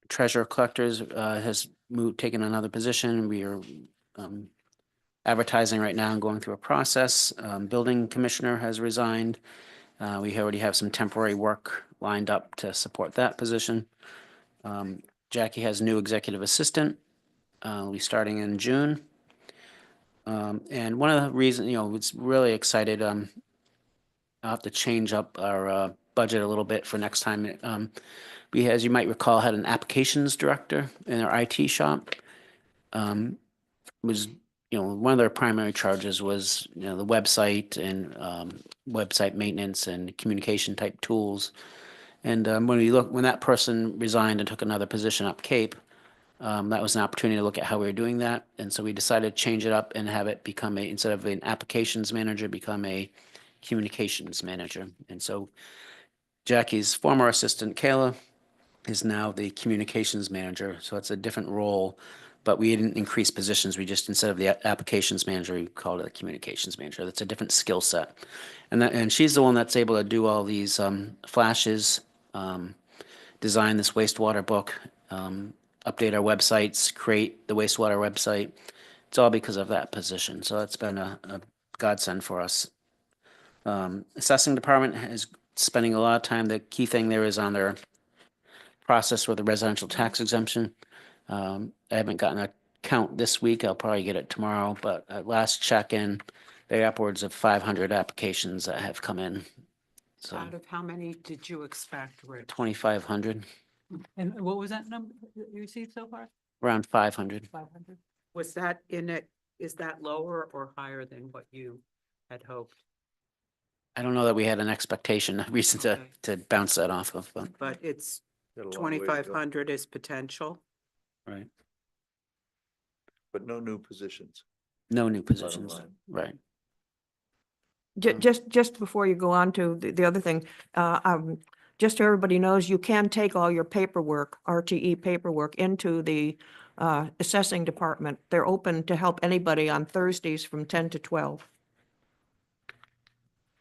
Treasurer collectors has taken another position. We are advertising right now and going through a process. Building commissioner has resigned. We already have some temporary work lined up to support that position. Jackie has a new executive assistant. Will be starting in June. And one of the reasons, it's really excited. I'll have to change up our budget a little bit for next time. We, as you might recall, had an applications director in our IT shop. Was, one of their primary charges was, the website and website maintenance and communication type tools. And when that person resigned and took another position up Cape, that was an opportunity to look at how we were doing that. And so we decided to change it up and have it become instead of an applications manager, become a communications manager. And so Jackie's former assistant, Kayla, is now the communications manager. So it's a different role, but we didn't increase positions. We just, instead of the applications manager, we called it a communications manager. That's a different skill set. And she's the one that's able to do all these flashes, design this wastewater book, update our websites, create the wastewater website. It's all because of that position. So it's been a godsend for us. Assessing department is spending a lot of time. The key thing there is on their process with the residential tax exemption. I haven't gotten a count this week. I'll probably get it tomorrow, but at last check-in, there are upwards of 500 applications that have come in. So Out of how many did you expect, Rich? 2,500, And what was that number that you received so far? around 500. 500? Was that in it, is that lower or higher than what you had hoped? I don't know that we had an expectation, a reason Okay. to bounce that off of, But it's Got a long way to go. 2,500 is potential. right. But no new positions. No new Bottom positions, line. right. Just before you go on to the other thing, just so everybody knows, you can take all your paperwork, RTE paperwork, into the assessing department. They're open to help anybody on Thursdays from 10 to 12.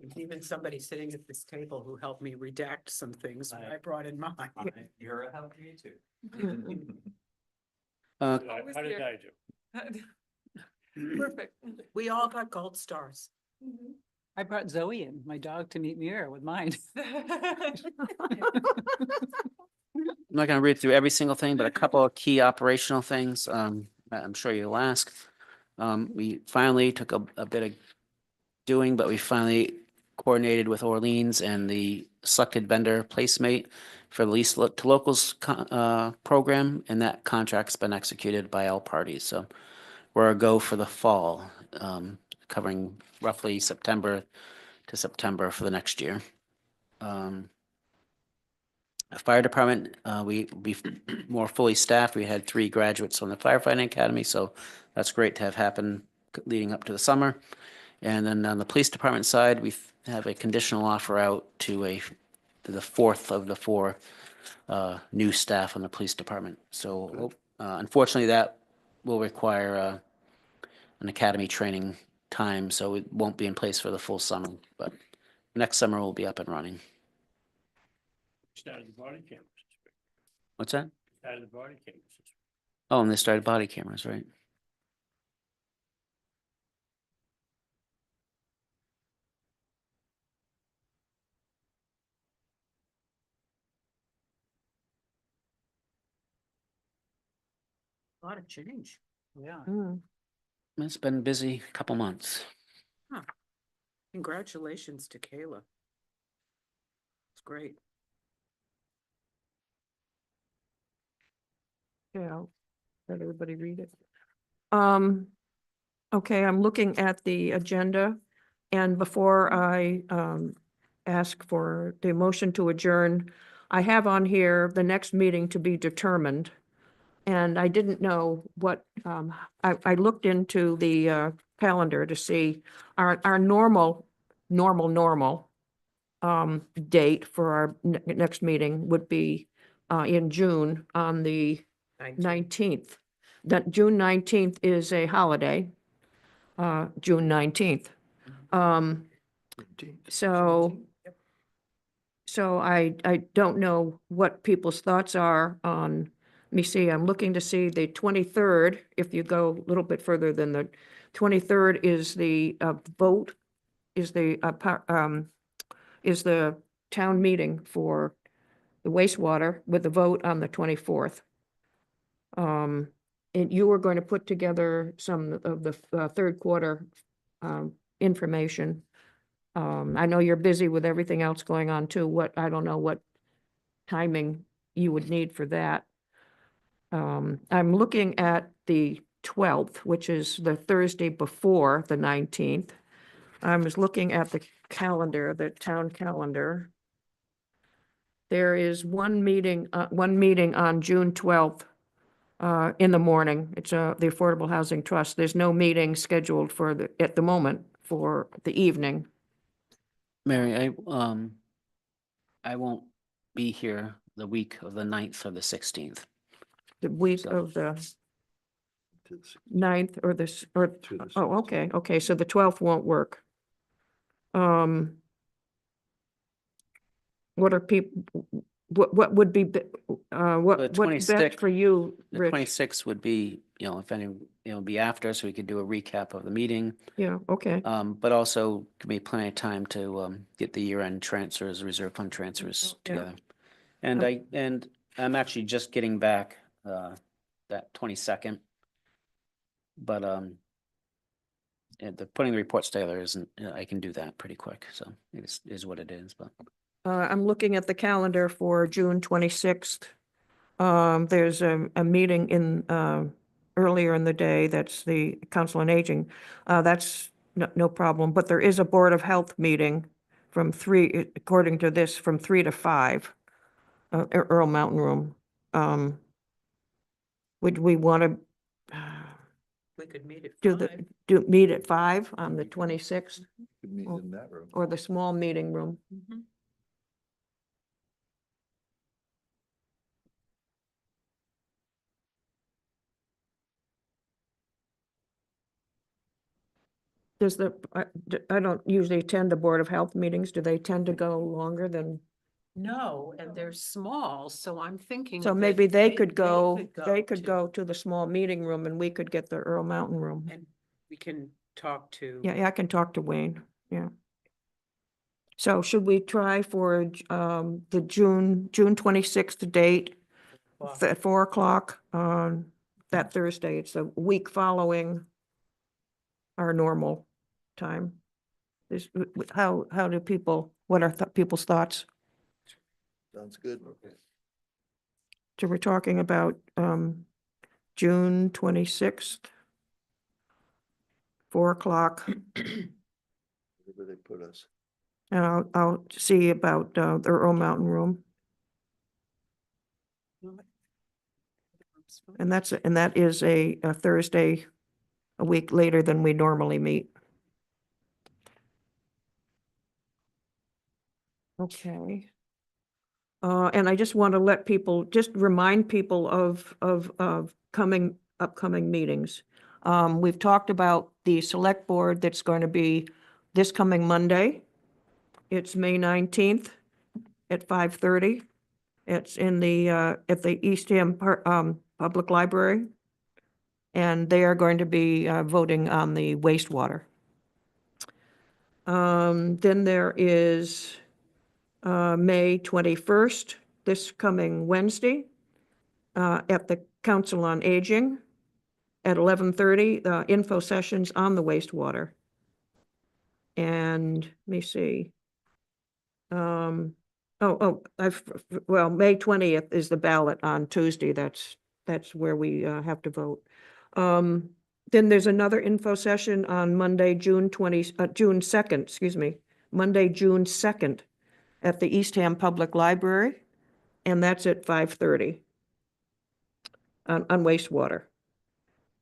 There's even somebody sitting at this table who helped me redact some things when I brought in mine. You're a help to me too. Uh, How did I do? Perfect. We all got gold stars. I brought Zoe in, my dog, to meet Mira with mine. I'm not going to read through every single thing, but a couple of key operational things. I'm sure you'll ask. We finally took a bit of doing, but we finally coordinated with Orleans and the selected vendor placemate for the Lease to Locals program, and that contract's been executed by all parties. So we're a go for the fall, covering roughly September to September for the next year. Fire department, we be more fully staffed. We had 3 graduates from the firefighting academy, so that's great to have happen leading up to the summer. And then on the police department side, we have a conditional offer out to the 4th of the 4 new staff on the police department. So unfortunately, that will require an academy training time, so it won't be in place for the full summer, but next summer we'll be up and running. Started the body cameras. What's that? Started the body cameras. Oh, and they started body cameras, right? A lot of change. Yeah. Mm. It's been a busy couple months. Congratulations to Kayla. It's great. Yeah, I'll let everybody read it. Okay, I'm looking at the agenda, and before I ask for the motion to adjourn, I have on here the next meeting to be determined. And I didn't know what, I looked into the calendar to see our normal date for our next meeting would be in June on the 19th. That June 19th is a holiday, June 19th. So, I don't know what people's thoughts are on, let me see, I'm looking to see the 23rd, if you go a little bit further than the 23rd is the vote, is the town meeting for the wastewater with the vote on the 24th. And you were going to put together some of the third quarter information. I know you're busy with everything else going on too. I don't know what timing you would need for that. I'm looking at the 12th, which is the Thursday before the 19th. I was looking at the calendar, the town calendar. There is one meeting on June 12th in the morning. It's the Affordable Housing Trust. There's no meeting scheduled at the moment for the evening. Mary, I won't be here the week of the 9th or the 16th. The week So- of the 9th or To the oh, okay, so the 12th won't work. What are people, what would be, what's best 26th for you, The Rich? 26th would be, if any, be after, so we could do a recap of the meeting. Yeah, okay, But also give me plenty of time to get the year-end transfers, reserve fund transfers Yeah. together. And I'm actually just getting back that 22nd. But putting the reports together isn't, I can do that pretty quick, so it is what it is, but. I'm looking at the calendar for June 26th. There's a meeting earlier in the day, that's the Council on Aging. That's no problem, but there is a Board of Health meeting from 3, according to this, from 3 to 5, Earl Mountain Room. Would we want to We could meet at 5. meet at 5 on the 26th, Could meet in that room. or the small meeting room? Mhm. Does I don't usually attend the Board of Health meetings. Do they tend to go longer than? No, and they're small, so I'm thinking. So that maybe they could go to- go to the small meeting room and we could get the Earl Mountain Room. And we can talk to. Yeah, I can talk to Wayne, yeah. So should we try for the June 26th date at 4 o'clock on that Thursday? It's a week following our normal time. How do people, what are people's thoughts? Sounds good. So we're talking about June 26th, 4 o'clock. Wherever they put us. And I'll see about the Earl Mountain Room. And that is a Thursday, a week later than we normally meet. Okay. And I just want to let people, just remind people of upcoming meetings. We've talked about the select board that's going to be this coming Monday. It's May 19th at 5:30. It's in at the Eastham Public Library. And they are going to be voting on the wastewater. Then there is May 21st, this coming Wednesday, at the Council on Aging at 11:30, info sessions on the wastewater. And let me see. Well, May 20th is the ballot on Tuesday. That's where we have to vote. Then there's another info session on Monday, June 2nd, excuse me, Monday, June 2nd at the Eastham Public Library, and that's at 5:30 on wastewater.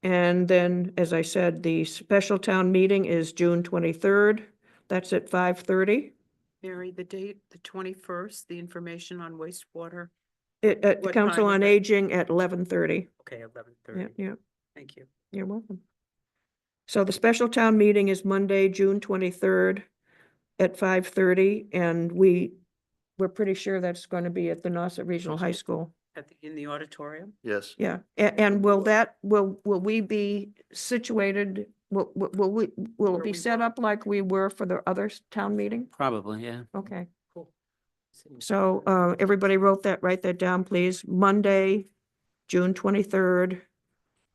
And then, as I said, the special town meeting is June 23rd. That's at 5:30. Mary, the date, the 21st, the information on wastewater. At the What Council time is on it? Aging at 11:30. Okay, Yeah, 11:30. yeah, Thank you. you're welcome. So the special town meeting is Monday, June 23rd at 5:30, and we're pretty sure that's going to be at the Nauset Regional High School. In the auditorium? Yes. Yeah, and will we be situated, will it Where be we set were. up like we were for the other town meeting? Probably, yeah. Okay, Cool. so everybody write that down, please. Monday, June 23rd,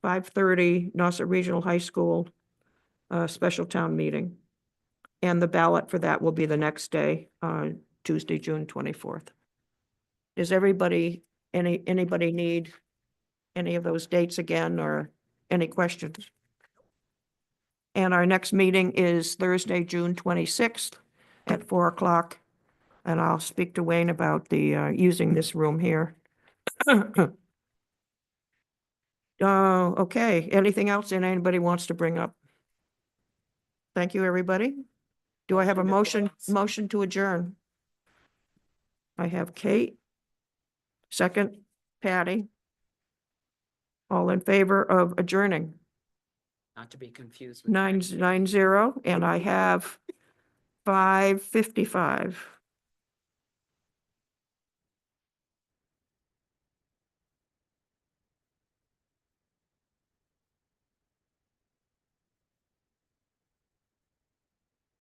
5:30, Nauset Regional High School, special town meeting. And the ballot for that will be the next day, Tuesday, June 24th. Does anybody need any of those dates again, or any questions? And our next meeting is Thursday, June 26th at 4:00. And I'll speak to Wayne about the using this room here. Okay, anything else that anybody wants to bring up? Thank you, everybody. Do I have a motion to adjourn? I have Kate. Second, Patty. All in favor of adjourning? Not to be confused with. 9-0, and I have 5:55.